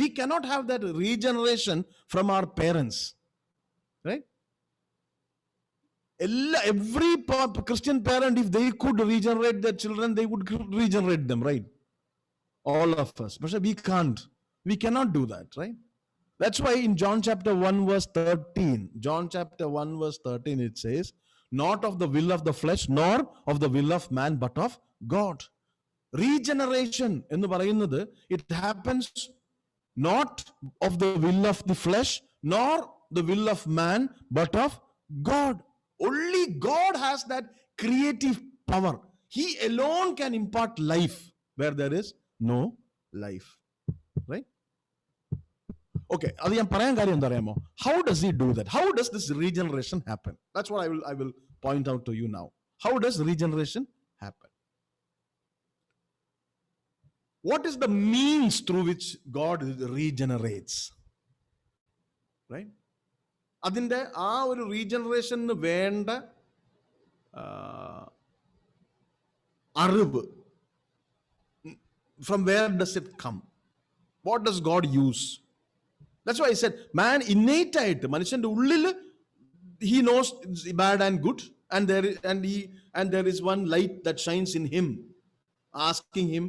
We cannot have that regeneration from our parents, right? Every Christian parent, if they could regenerate their children, they would regenerate them, right? All of us. But we can't. We cannot do that, right? That's why in John chapter 1 verse 13, John chapter 1 verse 13, it says, not of the will of the flesh, nor of the will of man, but of God. Regeneration എന്ന് പറയുന്നത്, it happens not of the will of the flesh, nor the will of man, but of God. Only God has that creative power. He alone can impart life where there is no life. Right? Okay, അത് ഞാൻ പറയാൻ കാര്യം എന്താ അറിയാമോ? How does He do that? How does this regeneration happen? That's what I will point out to you now. How does regeneration happen? What is the means through which God regenerates? Right? അതിൻ്റെ ആ ഒരു റീജനറേഷന് വേണ്ട അറിവ്, from where does it come? What does God use? That's why I said, man innate ആയിട്ട് മനുഷ്യന്റെ ഉള്ളിൽ he knows bad and good, and there is one light that shines in him, asking him,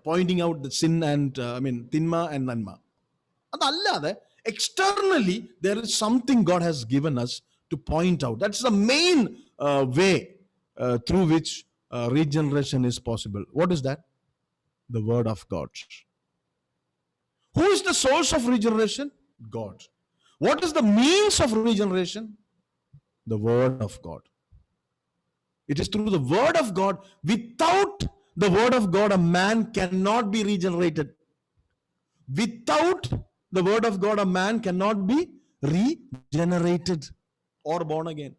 pointing out the sin and tinma and nanma. അതല്ലാതെ externally there is something God has given us to point out. That's the main way through which regeneration is possible. What is that? The word of God. Who is the source of regeneration? God. What is the means of regeneration? The word of God. It is through the word of God. Without the word of God, a man cannot be regenerated. Without the word of God, a man cannot be regenerated or born again.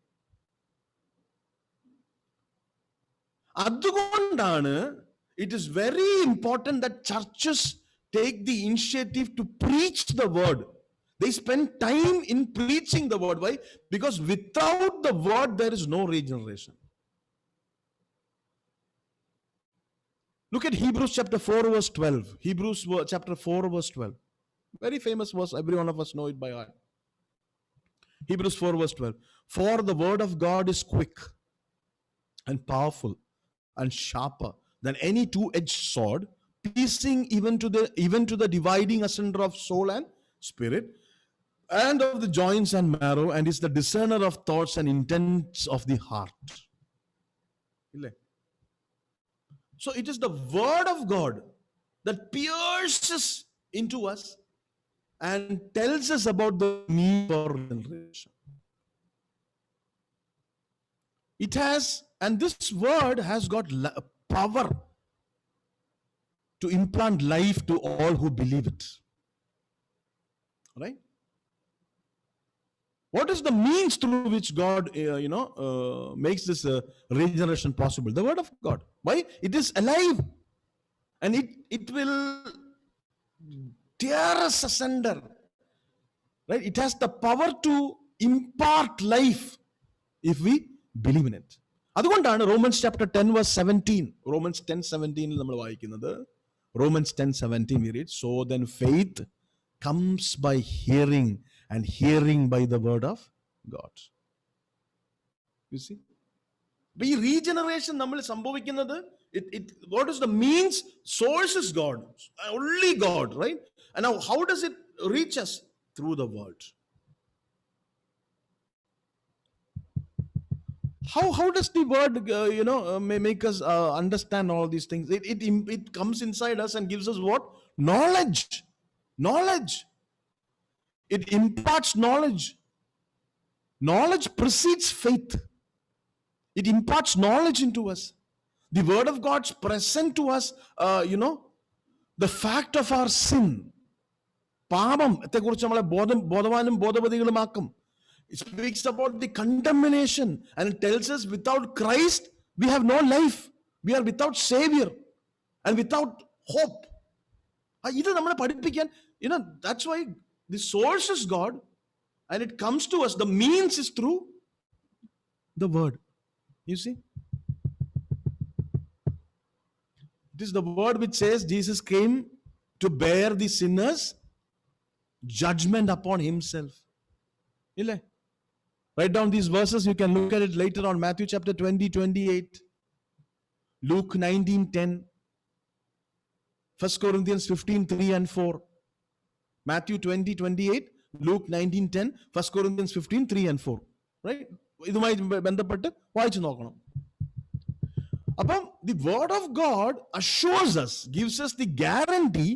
അതുകൊണ്ടാണ് it is very important that churches take the initiative to preach the word. They spend time in preaching the word. Why? Because without the word, there is no regeneration. Look at Hebrews chapter 4 verse 12. Hebrews chapter 4 verse 12. Very famous verse. Every one of us know it by heart. Hebrews 4 verse 12. For the word of God is quick and powerful and sharper than any two-edged sword, piercing even to the dividing asunder of soul and spirit, and of the joints and marrow, and is the discerner of thoughts and intents of the heart. So it is the word of God that pierces into us and tells us about the need for regeneration. It has, and this word has got power to implant life to all who believe it. Right? What is the means through which God, makes this regeneration possible? The word of God. Why? It is alive, and it will tear us asunder. Right? It has the power to impart life if we believe in it. അതുകൊണ്ടാണ് Romans chapter 10 verse 17, Romans 10:17 നമ്മൾ വായിക്കുന്നത്. Romans 10:17 we read, so then faith comes by hearing, and hearing by the word of God. You see? ഈ regeneration നമ്മൾ സംഭവിക്കുന്നത്, what is the means? Source is God, only God, right? And now how does it reach us? Through the word. How does the word make us understand all these things? It comes inside us and gives us what? Knowledge. It imparts knowledge. Knowledge precedes faith. It imparts knowledge into us. The word of God's present to us, the fact of our sin. പാപത്തെ കുറിച്ച് നമ്മളെ ബോധവാനും ബോധവതികളുമാക്കും. It speaks about the condemnation, and it tells us without Christ we have no life. We are without Savior and without hope. ഇത് നമ്മളെ പഠിപ്പിക്കാൻ, that's why the source is God, and it comes to us. The means is through the word. You see? It is the word which says Jesus came to bear the sinners' judgment upon himself. Write down these verses. You can look at it later on. Matthew chapter 20:28, Luke 19:10, 1 Corinthians 15:3 and 4. Matthew 20:28, Luke 19:10, 1 Corinthians 15:3 and 4. Right? ഇതുമായി ബന്ധപ്പെട്ട് വായിച്ചു നോക്കണം. അപ്പം the word of God assures us, gives us the guarantee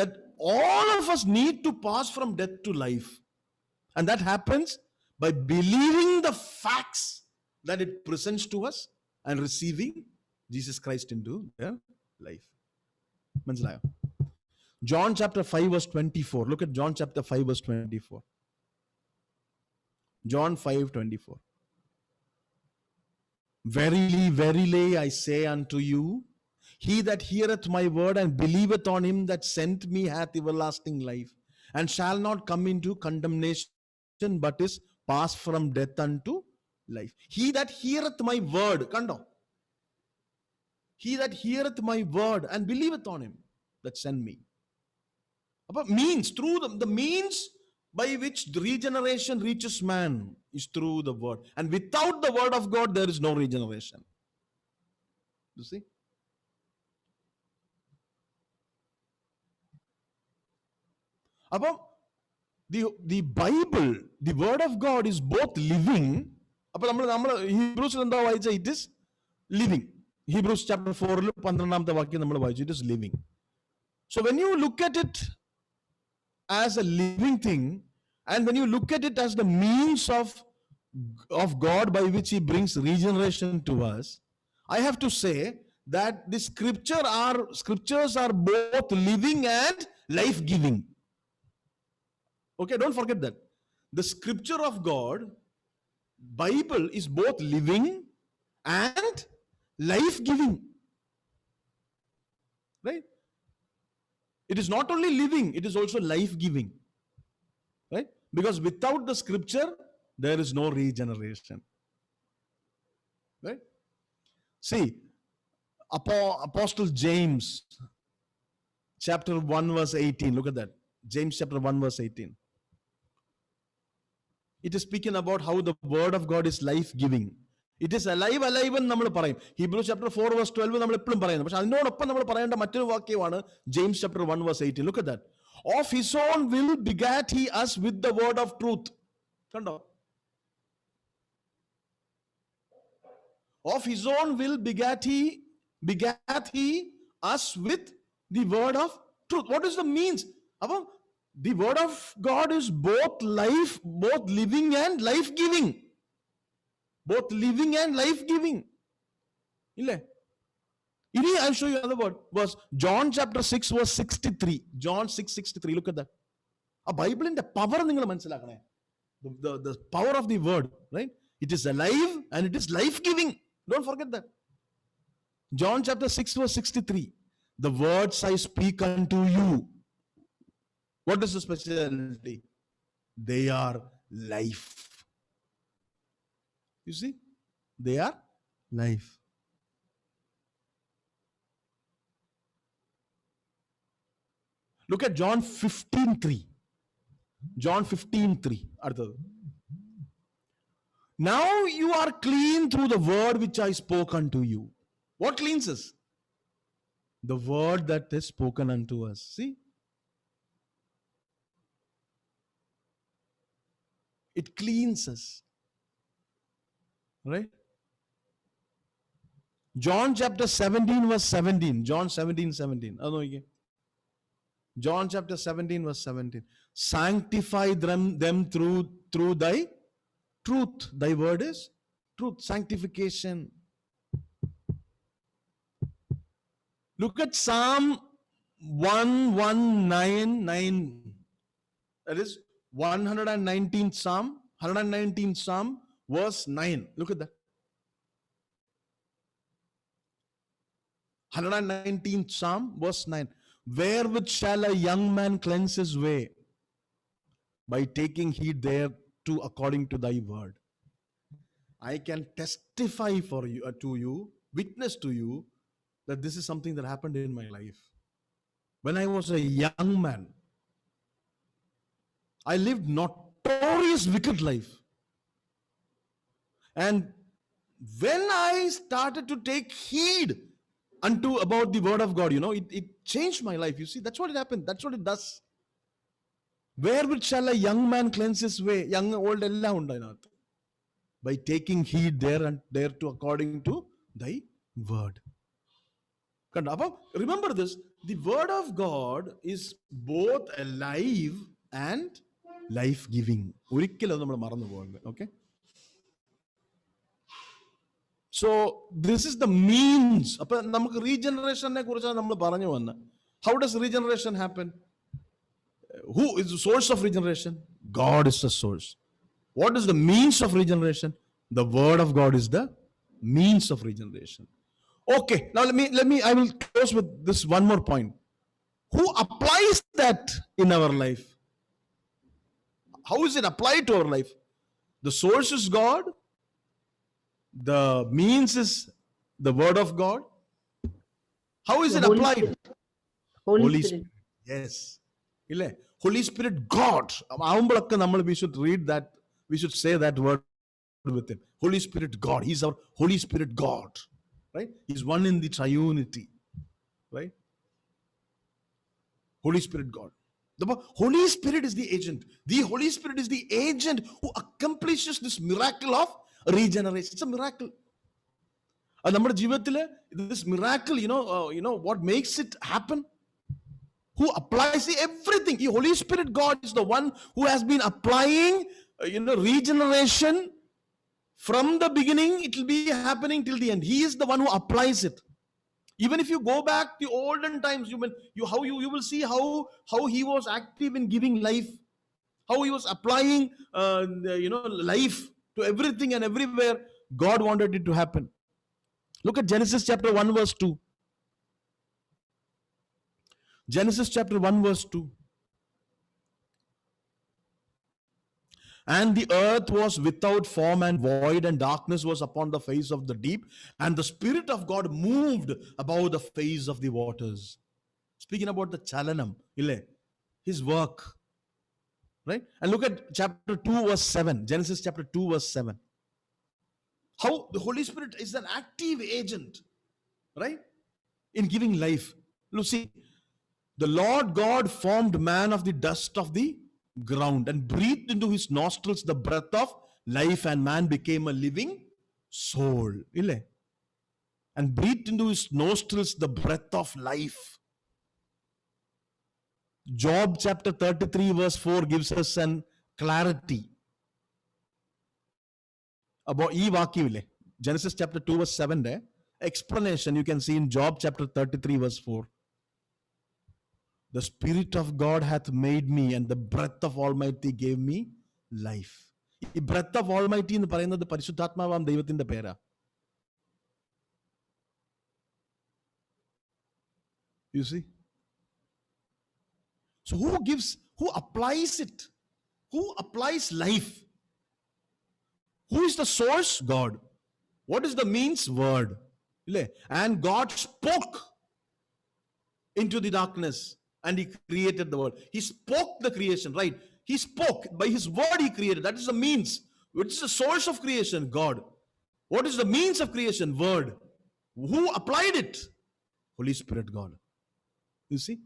that all of us need to pass from death to life. And that happens by believing the facts that it presents to us and receiving Jesus Christ into their life. മനസ്സിലായോ? John chapter 5 verse 24. Look at John chapter 5 verse 24. John 5:24. Verily, verily, I say unto you, he that heareth my word and believeth on him that sent me hath everlasting life, and shall not come into condemnation, but is passed from death unto life. He that heareth my word, kando. He that heareth my word and believeth on him that sent me. But means, through the means by which the regeneration reaches man is through the word. And without the word of God, there is no regeneration. You see? Appo the Bible, the word of God is both living. Appo നമ്മൾ Hebrews എന്താ വായിച്ച? It is living. Hebrews chapter 4 12ാമത്തെ വാക്യം നമ്മൾ വായിച്ചു. It is living. So when you look at it as a living thing, and when you look at it as the means of God by which he brings regeneration to us, I have to say that the scriptures are both living and life-giving. Okay, don't forget that. The scripture of God, Bible, is both living and life-giving. Right? It is not only living, it is also life-giving. Right? Because without the scripture, there is no regeneration. Right? See, Apostle James, chapter 1, verse 18. Look at that. James chapter 1, verse 18. It is speaking about how the word of God is life-giving. It is alive എന്ന് നമ്മൾ പറയും. Hebrews chapter 4 verse 12 നമ്മൾ എപ്പോഴും പറയുന്നു. പക്ഷെ അതിനോടൊപ്പം നമ്മൾ പറയേണ്ട മറ്റൊരു വാക്യമാണ് James chapter 1 verse 18. Look at that. Of his own will begat he us with the word of truth. കണ്ടോ? Of his own will begat he us with the word of truth. What is the means? അപ്പം the word of God is both living and life-giving. Both living and life-giving. I'll show you another word. Verse John chapter 6 verse 63. John 6:63. Look at that. A Bible in the power ningal manasilakkane. The power of the word, right? It is alive and it is life-giving. Don't forget that. John chapter 6 verse 63. The words I speak unto you. What is the specialty? They are life. You see? They are life. Look at John 15:3. John 15:3. Now you are clean through the word which I spoke unto you. What cleans us? The word that is spoken unto us. See? It cleans us. Right? John chapter 17 verse 17. John 17:17. John chapter 17 verse 17. Sanctify them through thy truth. Thy word is truth. Sanctification. Look at Psalm 1199. That is 119th Psalm. 119th Psalm verse 9. Look at that. 119th Psalm verse 9. Wherewith shall a young man cleanse his way? By taking heed thereto according to thy word. I can testify for you, to you, witness to you, that this is something that happened in my life. When I was a young man, I lived notorious wicked life. And when I started to take heed unto about the word of God, it changed my life. You see, that's what it happened. That's what it does. Wherewith shall a young man cleanse his way? Young, old, ella undu. By taking heed thereto according to thy word. Remember this, the word of God is both alive and life-giving. Okay? So this is the means. Regeneration. How does regeneration happen? Who is the source of regeneration? God is the source. What is the means of regeneration? The word of God is the means of regeneration. Okay, now I will close with this one more point. Who applies that in our life? How is it applied to our life? The source is God. The means is the word of God. How is it applied? Holy Spirit. Yes. Holy Spirit, God. We should read that. We should say that word with him. Holy Spirit, God. He's our Holy Spirit, God. Right? He's one in the triunity. Right? Holy Spirit, God. The Holy Spirit is the agent. The Holy Spirit is the agent who accomplishes this miracle of regeneration. It's a miracle. And this miracle, what makes it happen? Who applies everything? The Holy Spirit, God, is the one who has been applying, regeneration from the beginning. It will be happening till the end. He is the one who applies it. Even if you go back to olden times, you will see how he was active in giving life, how he was applying, life to everything and everywhere God wanted it to happen. Look at Genesis chapter 1 verse 2. Genesis chapter 1 verse 2. And the earth was without form and void, and darkness was upon the face of the deep, and the Spirit of God moved above the face of the waters. Speaking about the chalanam, his work. Right? And look at chapter 2 verse 7. Genesis chapter 2 verse 7. How the Holy Spirit is an active agent, right? In giving life. Look, see, the Lord God formed man of the dust of the ground and breathed into his nostrils the breath of life, and man became a living soul. And breathed into his nostrils the breath of life. Job chapter 33 verse 4 gives us an clarity about Genesis chapter 2 verse 7 explanation you can see in Job chapter 33 verse 4. The Spirit of God hath made me, and the breath of Almighty gave me life. ഈ breath of almighty എന്ന് പറയുന്നത് പരിശുദ്ധാത്മാവാം ദൈവത്തിന്റെ പേരാ. You see? So who applies it? Who applies life? Who is the source? God. What is the means? Word. And God spoke into the darkness and he created the world. He spoke the creation, right? He spoke. By his word he created. That is the means. Which is the source of creation? God. What is the means of creation? Word. Who applied it? Holy Spirit, God. You see?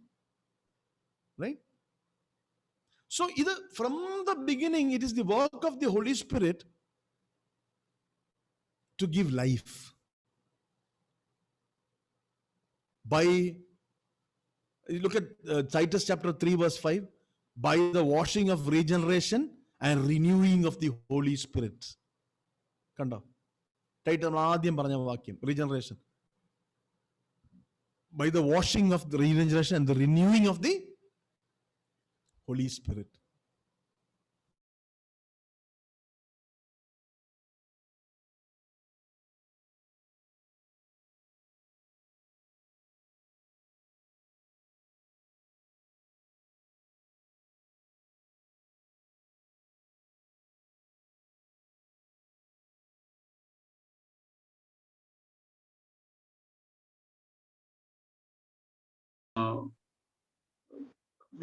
Right? So either from the beginning, it is the work of the Holy Spirit to give life. By, you look at Titus chapter 3 verse 5, by the washing of regeneration and renewing of the Holy Spirit. Kanda. Titus ആദ്യം പറഞ്ഞ വാക്യം, regeneration. By the washing of the regeneration and the renewing of the Holy Spirit.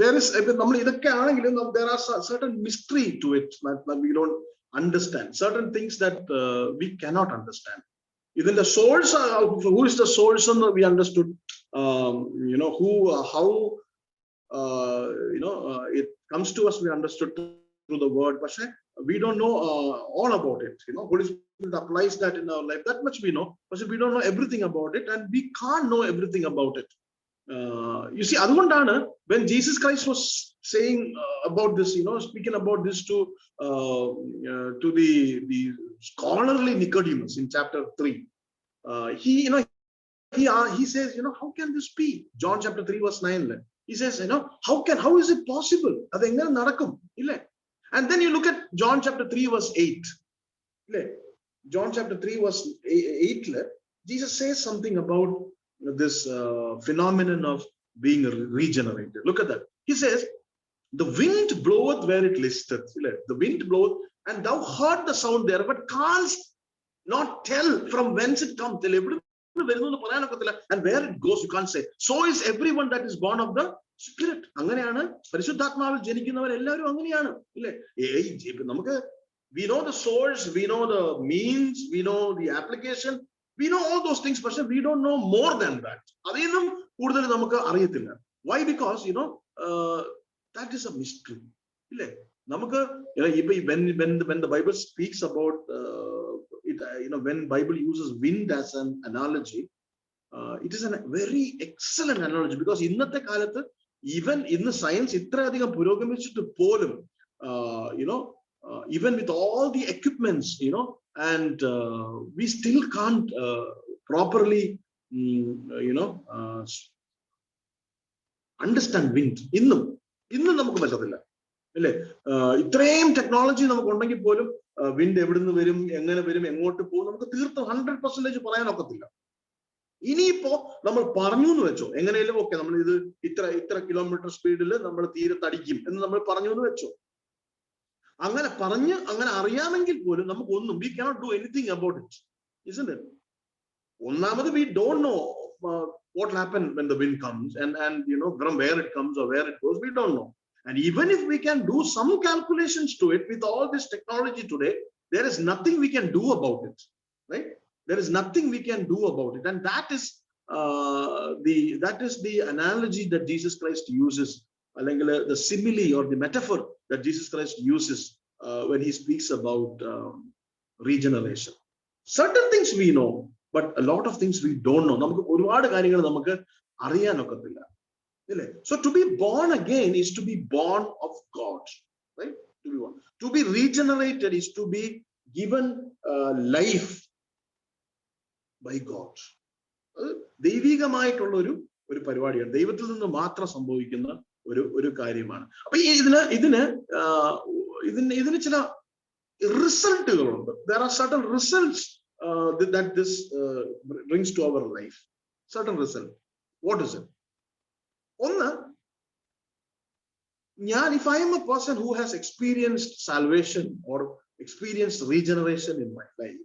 There is, there are certain mystery to it that we don't understand. Certain things that we cannot understand. Even the source, who is the source, and we understood. How it comes to us, we understood through the word, but we don't know all about it. Holy Spirit applies that in our life. That much we know, but we don't know everything about it, and we can't know everything about it. You see, when Jesus Christ was saying about this, speaking about this to the scholarly Nicodemus in chapter 3, he says, how can this be? John chapter 3 verse 9. He says, how is it possible? And then you look at John chapter 3 verse 8. John chapter 3 verse 8, Jesus says something about this phenomenon of being regenerated. Look at that. He says, the wind bloweth where it listeth. The wind bloweth, and thou heard the sound there, but canst not tell from whence it comes. And where it goes, you can't say. So is everyone that is born of the Spirit. We know the source, we know the means, we know the application, we know all those things, but we don't know more than that. Why? Because that is a mystery. When the Bible speaks about it, when Bible uses wind as an analogy, it is a very excellent analogy, because even in the science, even with all the equipments, and we still can't properly, understand wind. Itrayum technology wind evidence എങ്ങോട്ട് പോകും നമുക്ക് തീർത്തും 100% പറയാനൊക്കത്തില്ല. ഇനിയിപ്പോ നമ്മൾ പറഞ്ഞു എന്ന് വെച്ചോ, എങ്ങനെയല്ലോ okay നമ്മൾ ഇത് ഇത്ര കിലോമീറ്റർ സ്പീഡിൽ നമ്മൾ തീരത്തടിക്കും എന്ന് നമ്മൾ പറഞ്ഞു എന്ന് വെച്ചോ, അങ്ങനെ അറിയാമെങ്കിൽ പോലും നമുക്ക് ഒന്നും, we cannot do anything about it, isn't it? ഒന്നാമത് we don't know what will happen when the wind comes, and from where it comes or where it goes, we don't know. And even if we can do some calculations to it with all this technology today, there is nothing we can do about it, right? There is nothing we can do about it. And that is the analogy that Jesus Christ uses, the simile or the metaphor that Jesus Christ uses when he speaks about regeneration. Certain things we know, but a lot of things we don't know. So to be born again is to be born of God, right? To be regenerated is to be given life by God. ദൈവികമായിട്ടുള്ള ഒരു പരിപാടിയാണ്, ദൈവത്തിൽ നിന്ന് മാത്രം സംഭവിക്കുന്ന ഒരു കാര്യമാണ്. അപ്പൊ ഇതിന് ചില റിസൾട്ടുകളുണ്ട്. There are certain results that this brings to our life. Certain result. What is it? ഒന്ന്, if I am a person who has experienced salvation or experienced regeneration in my life,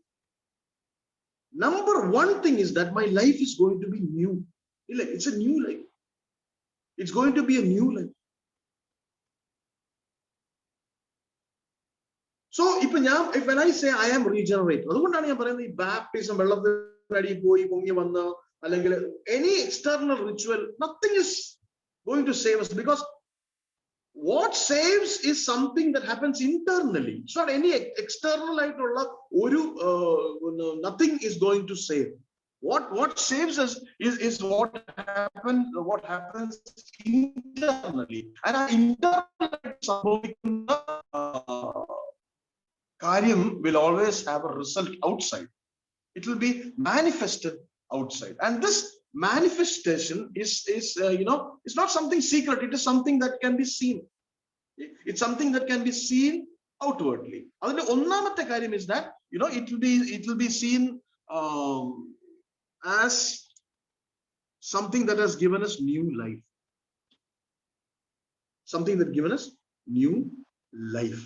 number one thing is that my life is going to be new. It's a new life. It's going to be a new life. So when I say I am regenerated, അതുകൊണ്ടാണ് ഞാൻ പറയുന്നത് ഈ baptism, വെള്ളത്തിനടി പോയി പൊങ്ങി വന്ന് അല്ലെങ്കിൽ any external ritual, nothing is going to save us, because what saves is something that happens internally. It's not any external ആയിട്ടുള്ള ഒരു nothing is going to save. What saves us is what happens internally. And our internal സംഭവിക്കുന്ന കാര്യം will always have a result outside. It will be manifested outside, and this manifestation is it's not something secret. It is something that can be seen. It's something that can be seen outwardly. Adinte onnamate karyam is that it will be seen as something that has given us new life. Something that given us new life.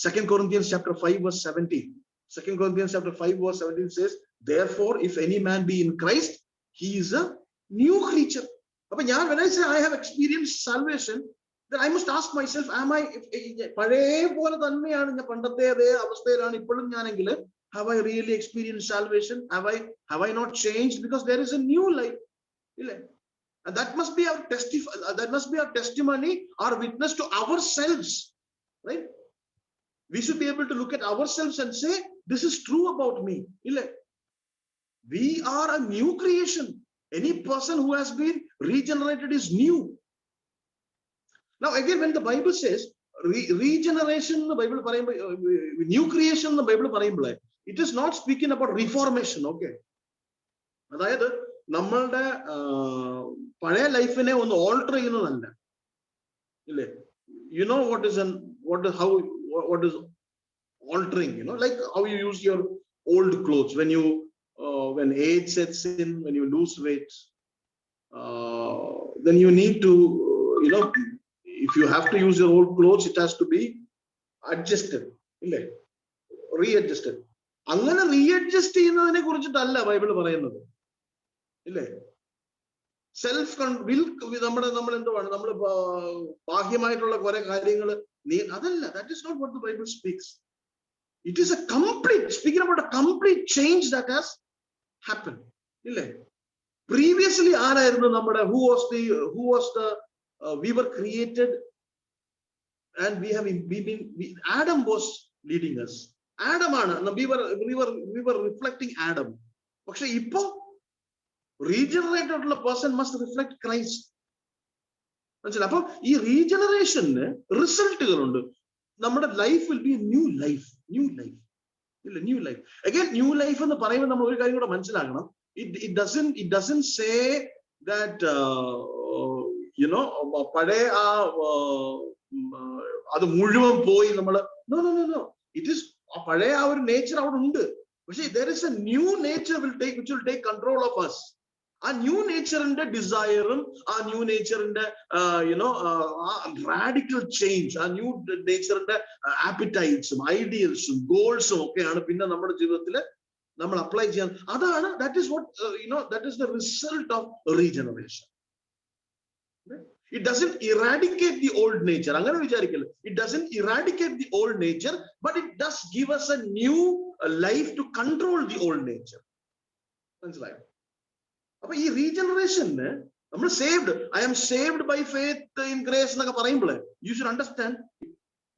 2 Corinthians chapter 5 verse 17. 2 Corinthians chapter 5 verse 17 says, therefore if any man be in Christ, he is a new creature. When I say I have experienced salvation, then I must ask myself, am I പഴയ പോലെ തന്നെയാണ് ഞാൻ പണ്ടത്തെ അതേ അവസ്ഥയിലാണ് ഇപ്പോഴും ഞാനെങ്കിൽ, have I really experienced salvation? Have I not changed? Because there is a new life. And that must be our testimony, our witness to ourselves. Right? We should be able to look at ourselves and say, this is true about me. We are a new creation. Any person who has been regenerated is new. Now again, when the Bible says regeneration, the Bible new creation, the Bible it is not speaking about reformation. Okay, അതായത് നമ്മളുടെ പഴയ ലൈഫിനെ ഒന്ന് alter ചെയ്യുന്നതല്ല. ഇല്ലേ? You know what is altering, like how you use your old clothes when age sets in, when you lose weight, then you need to, if you have to use your old clothes, it has to be adjusted, readjusted. അങ്ങനെ readjust ചെയ്യുന്നതിനെ കുറിച്ചിട്ടല്ല Bible പറയുന്നത്. ഇല്ലേ? Self നമ്മൾ എന്തുവാണ്, നമ്മൾ ബാഹ്യമായിട്ടുള്ള കുറെ കാര്യങ്ങൾ അതല്ല. That is not what the Bible speaks. It is speaking about a complete change that has happened. ഇല്ലേ? Previously ആരായിരുന്നു നമ്മുടെ we were created and Adam was leading us. Adam ആണ്, we were reflecting Adam. പക്ഷെ ഇപ്പോ regenerated person must reflect Christ. മനസ്സിലായി? അപ്പൊ ഈ റീജനറേഷന് റിസൾട്ടുകളുണ്ട്. നമ്മുടെ life will be new life. New life again. New life എന്ന് പറയുമ്പോൾ നമ്മൾ ഒരു കാര്യം കൂടെ മനസ്സിലാക്കണം. It doesn't say that പഴയ അത് മുഴുവൻ പോയി നമ്മള് no. It is പഴയ ആ ഒരു നേച്ചർ അവിടെ ഉണ്ട്. പക്ഷെ there is a new nature which will take control of us. ആ ന്യൂ നേച്ചറിന്റെ ഡിസയറും ആ ന്യൂ നേച്ചറിന്റെ റാഡിക്കൽ ചേഞ്ച്, ആ ന്യൂ നേച്ചറിന്റെ ആപ്പിറ്റൈറ്റ്സും ഐഡിയൽസും ഗോൾസും ഒക്കെയാണ് പിന്നെ നമ്മുടെ ജീവിതത്തിൽ നമ്മൾ അപ്ലൈ ചെയ്യാൻ. അതാണ് that is the result of regeneration. It doesn't eradicate the old nature. അങ്ങനെ വിചാരിക്കല്ലോ. It doesn't eradicate the old nature, but it does give us a new life to control the old nature. മനസ്സിലായോ? അപ്പൊ ഈ റീജനറേഷന് നമ്മൾ saved, I am saved by faith in grace എന്നൊക്കെ പറയുമ്പോൾ you should understand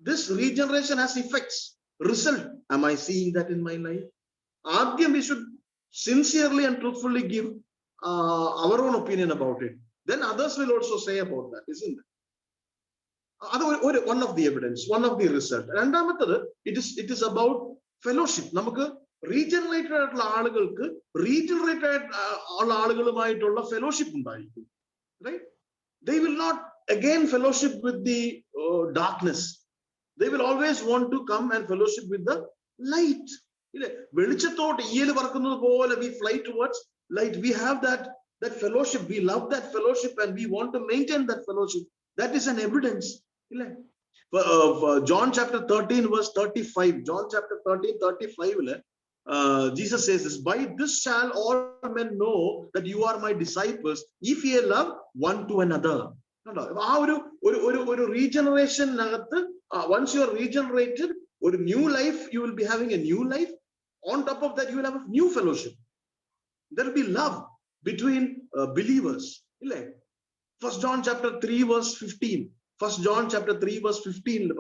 this regeneration has effects, result. Am I seeing that in my life? ആദ്യം we should sincerely and truthfully give our own opinion about it. Then others will also say about that, isn't it? അത് one of the evidence, one of the result. രണ്ടാമത്തത് it is about fellowship. നമുക്ക് regenerated ആയിട്ടുള്ള ആളുകൾക്ക് regenerated ഉള്ള ആളുകളുമായിട്ടുള്ള fellowship ഉണ്ടായിരിക്കും. Right? They will not again fellowship with the darkness. They will always want to come and fellowship with the light. വെളിച്ചത്തോട്ട് ഈയൽ പറക്കുന്നത് പോലെ we fly towards light. We have that fellowship. We love that fellowship and we want to maintain that fellowship. That is an evidence. John chapter 13 verse 35. John chapter 13 35. Jesus says this, by this shall all men know that you are my disciples if ye love one to another. ആ ഒരു റീജനറേഷനകത്ത് once you are regenerated, ഒരു new life, you will be having a new life. On top of that, you will have a new fellowship. There will be love between believers. First John chapter 3 verse 15. First John chapter 3 verse 15.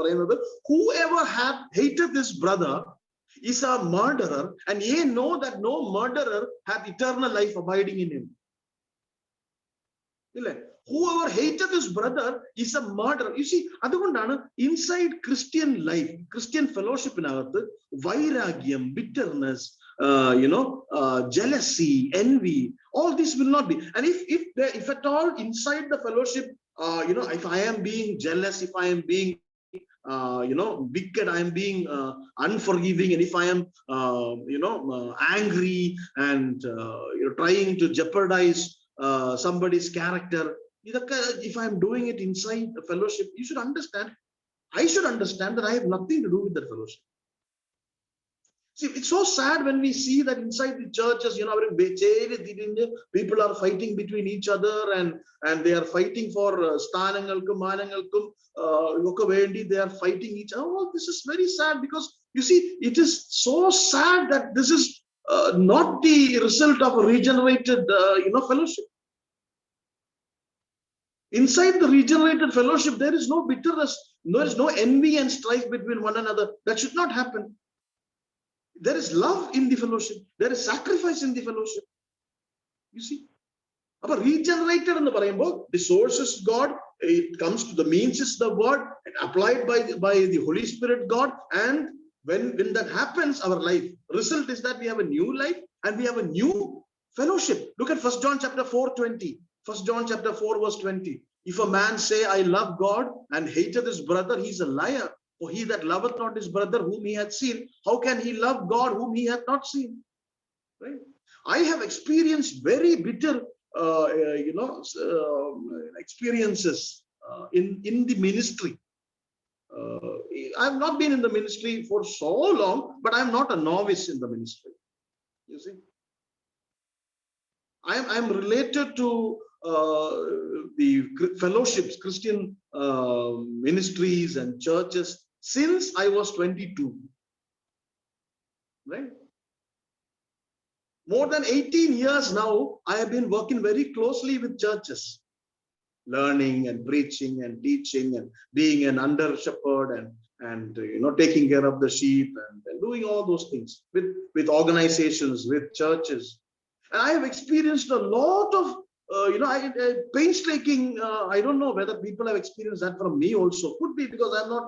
Whoever hath hated this brother is a murderer, and ye know that no murderer hath eternal life abiding in him. Whoever hated this brother is a murderer. You see, അതുകൊണ്ടാണ് inside Christian life, Christian fellowship നകത്ത് vairagyam, bitterness, jealousy, envy, all this will not be. And if at all inside the fellowship, if I am being jealous, if I am being wicked, I am being unforgiving, and if I am angry and trying to jeopardize somebody's character, if I am doing it inside the fellowship, you should understand, I should understand that I have nothing to do with that fellowship. See, it's so sad when we see that inside the churches, people are fighting between each other, and they are fighting for stanangalkum, manangalkum, they are fighting each other. Oh, this is very sad, because you see, it is so sad that this is not the result of a regenerated fellowship. Inside the regenerated fellowship, there is no bitterness, there is no envy and strife between one another. That should not happen. There is love in the fellowship. There is sacrifice in the fellowship. You see? But regenerated in the source is God. It comes to the means is the word, applied by the Holy Spirit God. And when that happens, our life result is that we have a new life and we have a new fellowship. Look at 1 John chapter 4:20. 1 John chapter 4 verse 20. If a man say, I love God and hateth his brother, he is a liar. For he that loveth not his brother whom he hath seen, how can he love God whom he hath not seen? Right? I have experienced very bitter, experiences in the ministry. I have not been in the ministry for so long, but I am not a novice in the ministry. You see, I am related to the fellowships, Christian ministries and churches since I was 22. Right? More than 18 years now, I have been working very closely with churches, learning and preaching and teaching and being an under shepherd and taking care of the sheep and doing all those things with organizations, with churches. And I have experienced a lot of painstaking. I don't know whether people have experienced that from me also. Could be because I'm not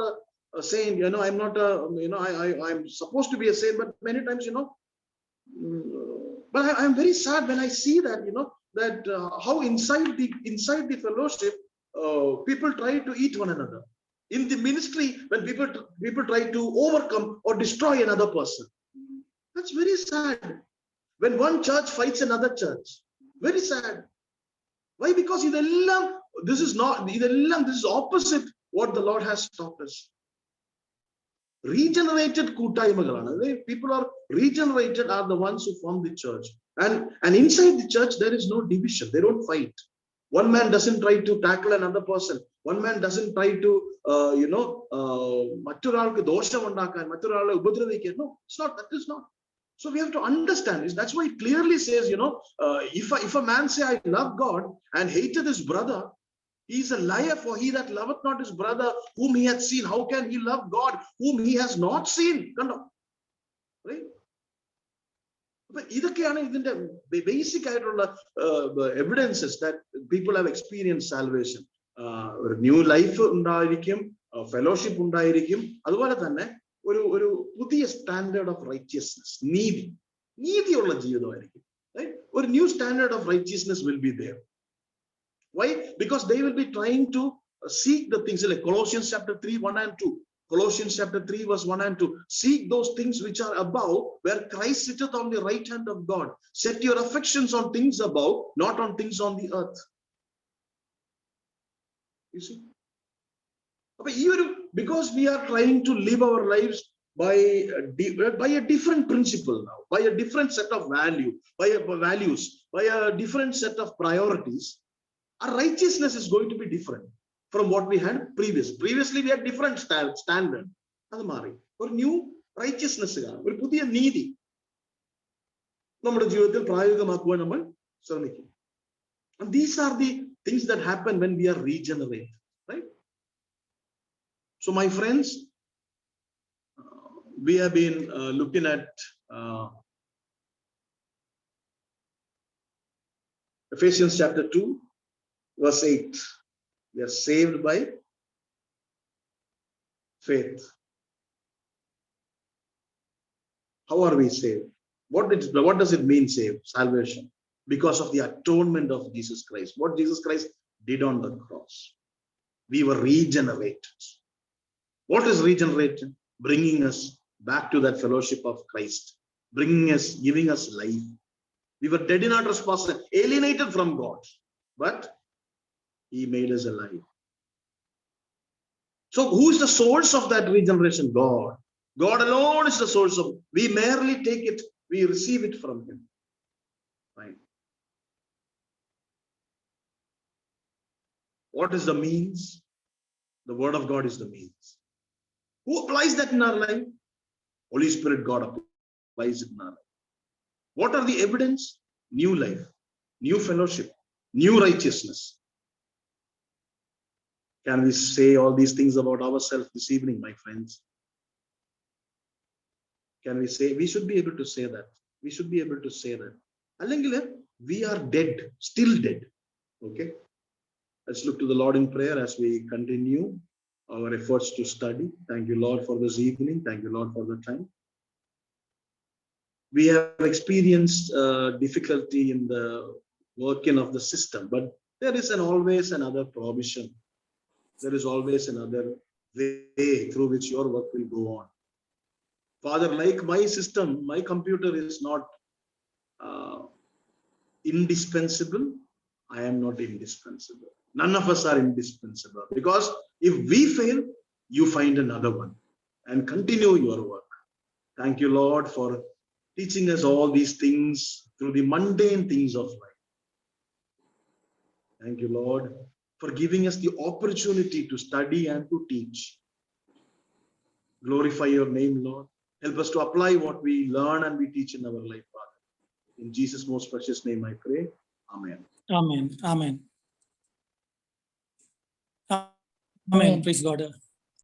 a saint. I'm not I'm supposed to be a saint, but many times, but I'm very sad when I see that, that how inside the fellowship, people try to eat one another. In the ministry, when people try to overcome or destroy another person. That's very sad. When one church fights another church, very sad. Why? Because this is opposite what the Lord has taught us. Regenerated Kutaimagalana. People are regenerated are the ones who form the church. And inside the church, there is no division. They don't fight. One man doesn't try to tackle another person. One man doesn't try to, matturalku dosham undakan, matturalku ubudravikkan. No, it's not. That is not. So we have to understand this. That's why it clearly says, if a man say, I love God and hated his brother, he is a liar. For he that loveth not his brother whom he hath seen, how can he love God whom he has not seen? Right? But the basic evidences that people have experienced salvation. New life undayirikkum, fellowship undayirikkum, adupole thanne ഒരു പുതിയ standard of righteousness, നീതിയുള്ള ജീവിതമായിരിക്കും. Right? ഒരു new standard of righteousness will be there. Why? Because they will be trying to seek the things like Colossians chapter 3, 1 and 2. Colossians chapter 3 verse 1 and 2. Seek those things which are above, where Christ sitteth on the right hand of God. Set your affections on things above, not on things on the earth. You see? But even because we are trying to live our lives by a different principle now, by a different set of values, by a different set of priorities, our righteousness is going to be different from what we had previously. Previously, we had different standard. അത് മാറി ഒരു new righteousness കാണും, ഒരു പുതിയ നീതി നമ്മുടെ ജീവിതത്തിൽ പ്രായോഗികമാക്കുവാൻ നമ്മൾ ശ്രമിക്കും. And these are the things that happen when we are regenerated, right? So my friends, we have been looking at Ephesians chapter 2 verse 8. We are saved by faith. How are we saved? What does it mean, saved? Salvation. Because of the atonement of Jesus Christ. What Jesus Christ did on the cross. We were regenerated. What is regenerated? Bringing us back to that fellowship of Christ. Giving us life. We were dead in our trespasses, alienated from God. But He made us alive. So who is the source of that regeneration? God. God alone is the source of it. We merely take it, we receive it from Him. Fine. What is the means? The Word of God is the means. Who applies that in our life? Holy Spirit, God applies it in our life. What are the evidence? New life, new fellowship, new righteousness. Can we say all these things about ourselves this evening, my friends? Can we say? We should be able to say that. We should be able to say that. We are dead, still dead. Okay. Let's look to the Lord in prayer as we continue our efforts to study. Thank you, Lord, for this evening. Thank you, Lord, for the time. We have experienced difficulty in the working of the system, but there is always another provision. There is always another way through which your work will go on. Father, like my system, my computer is not indispensable. I am not indispensable. None of us are indispensable, because if we fail, you find another one and continue your work. Thank you, Lord, for teaching us all these things through the mundane things of life. Thank you, Lord, for giving us the opportunity to study and to teach. Glorify your name, Lord. Help us to apply what we learn and we teach in our life, Father. In Jesus' most precious name I pray. Amen. Amen. Amen. Amen. Amen. Praise God.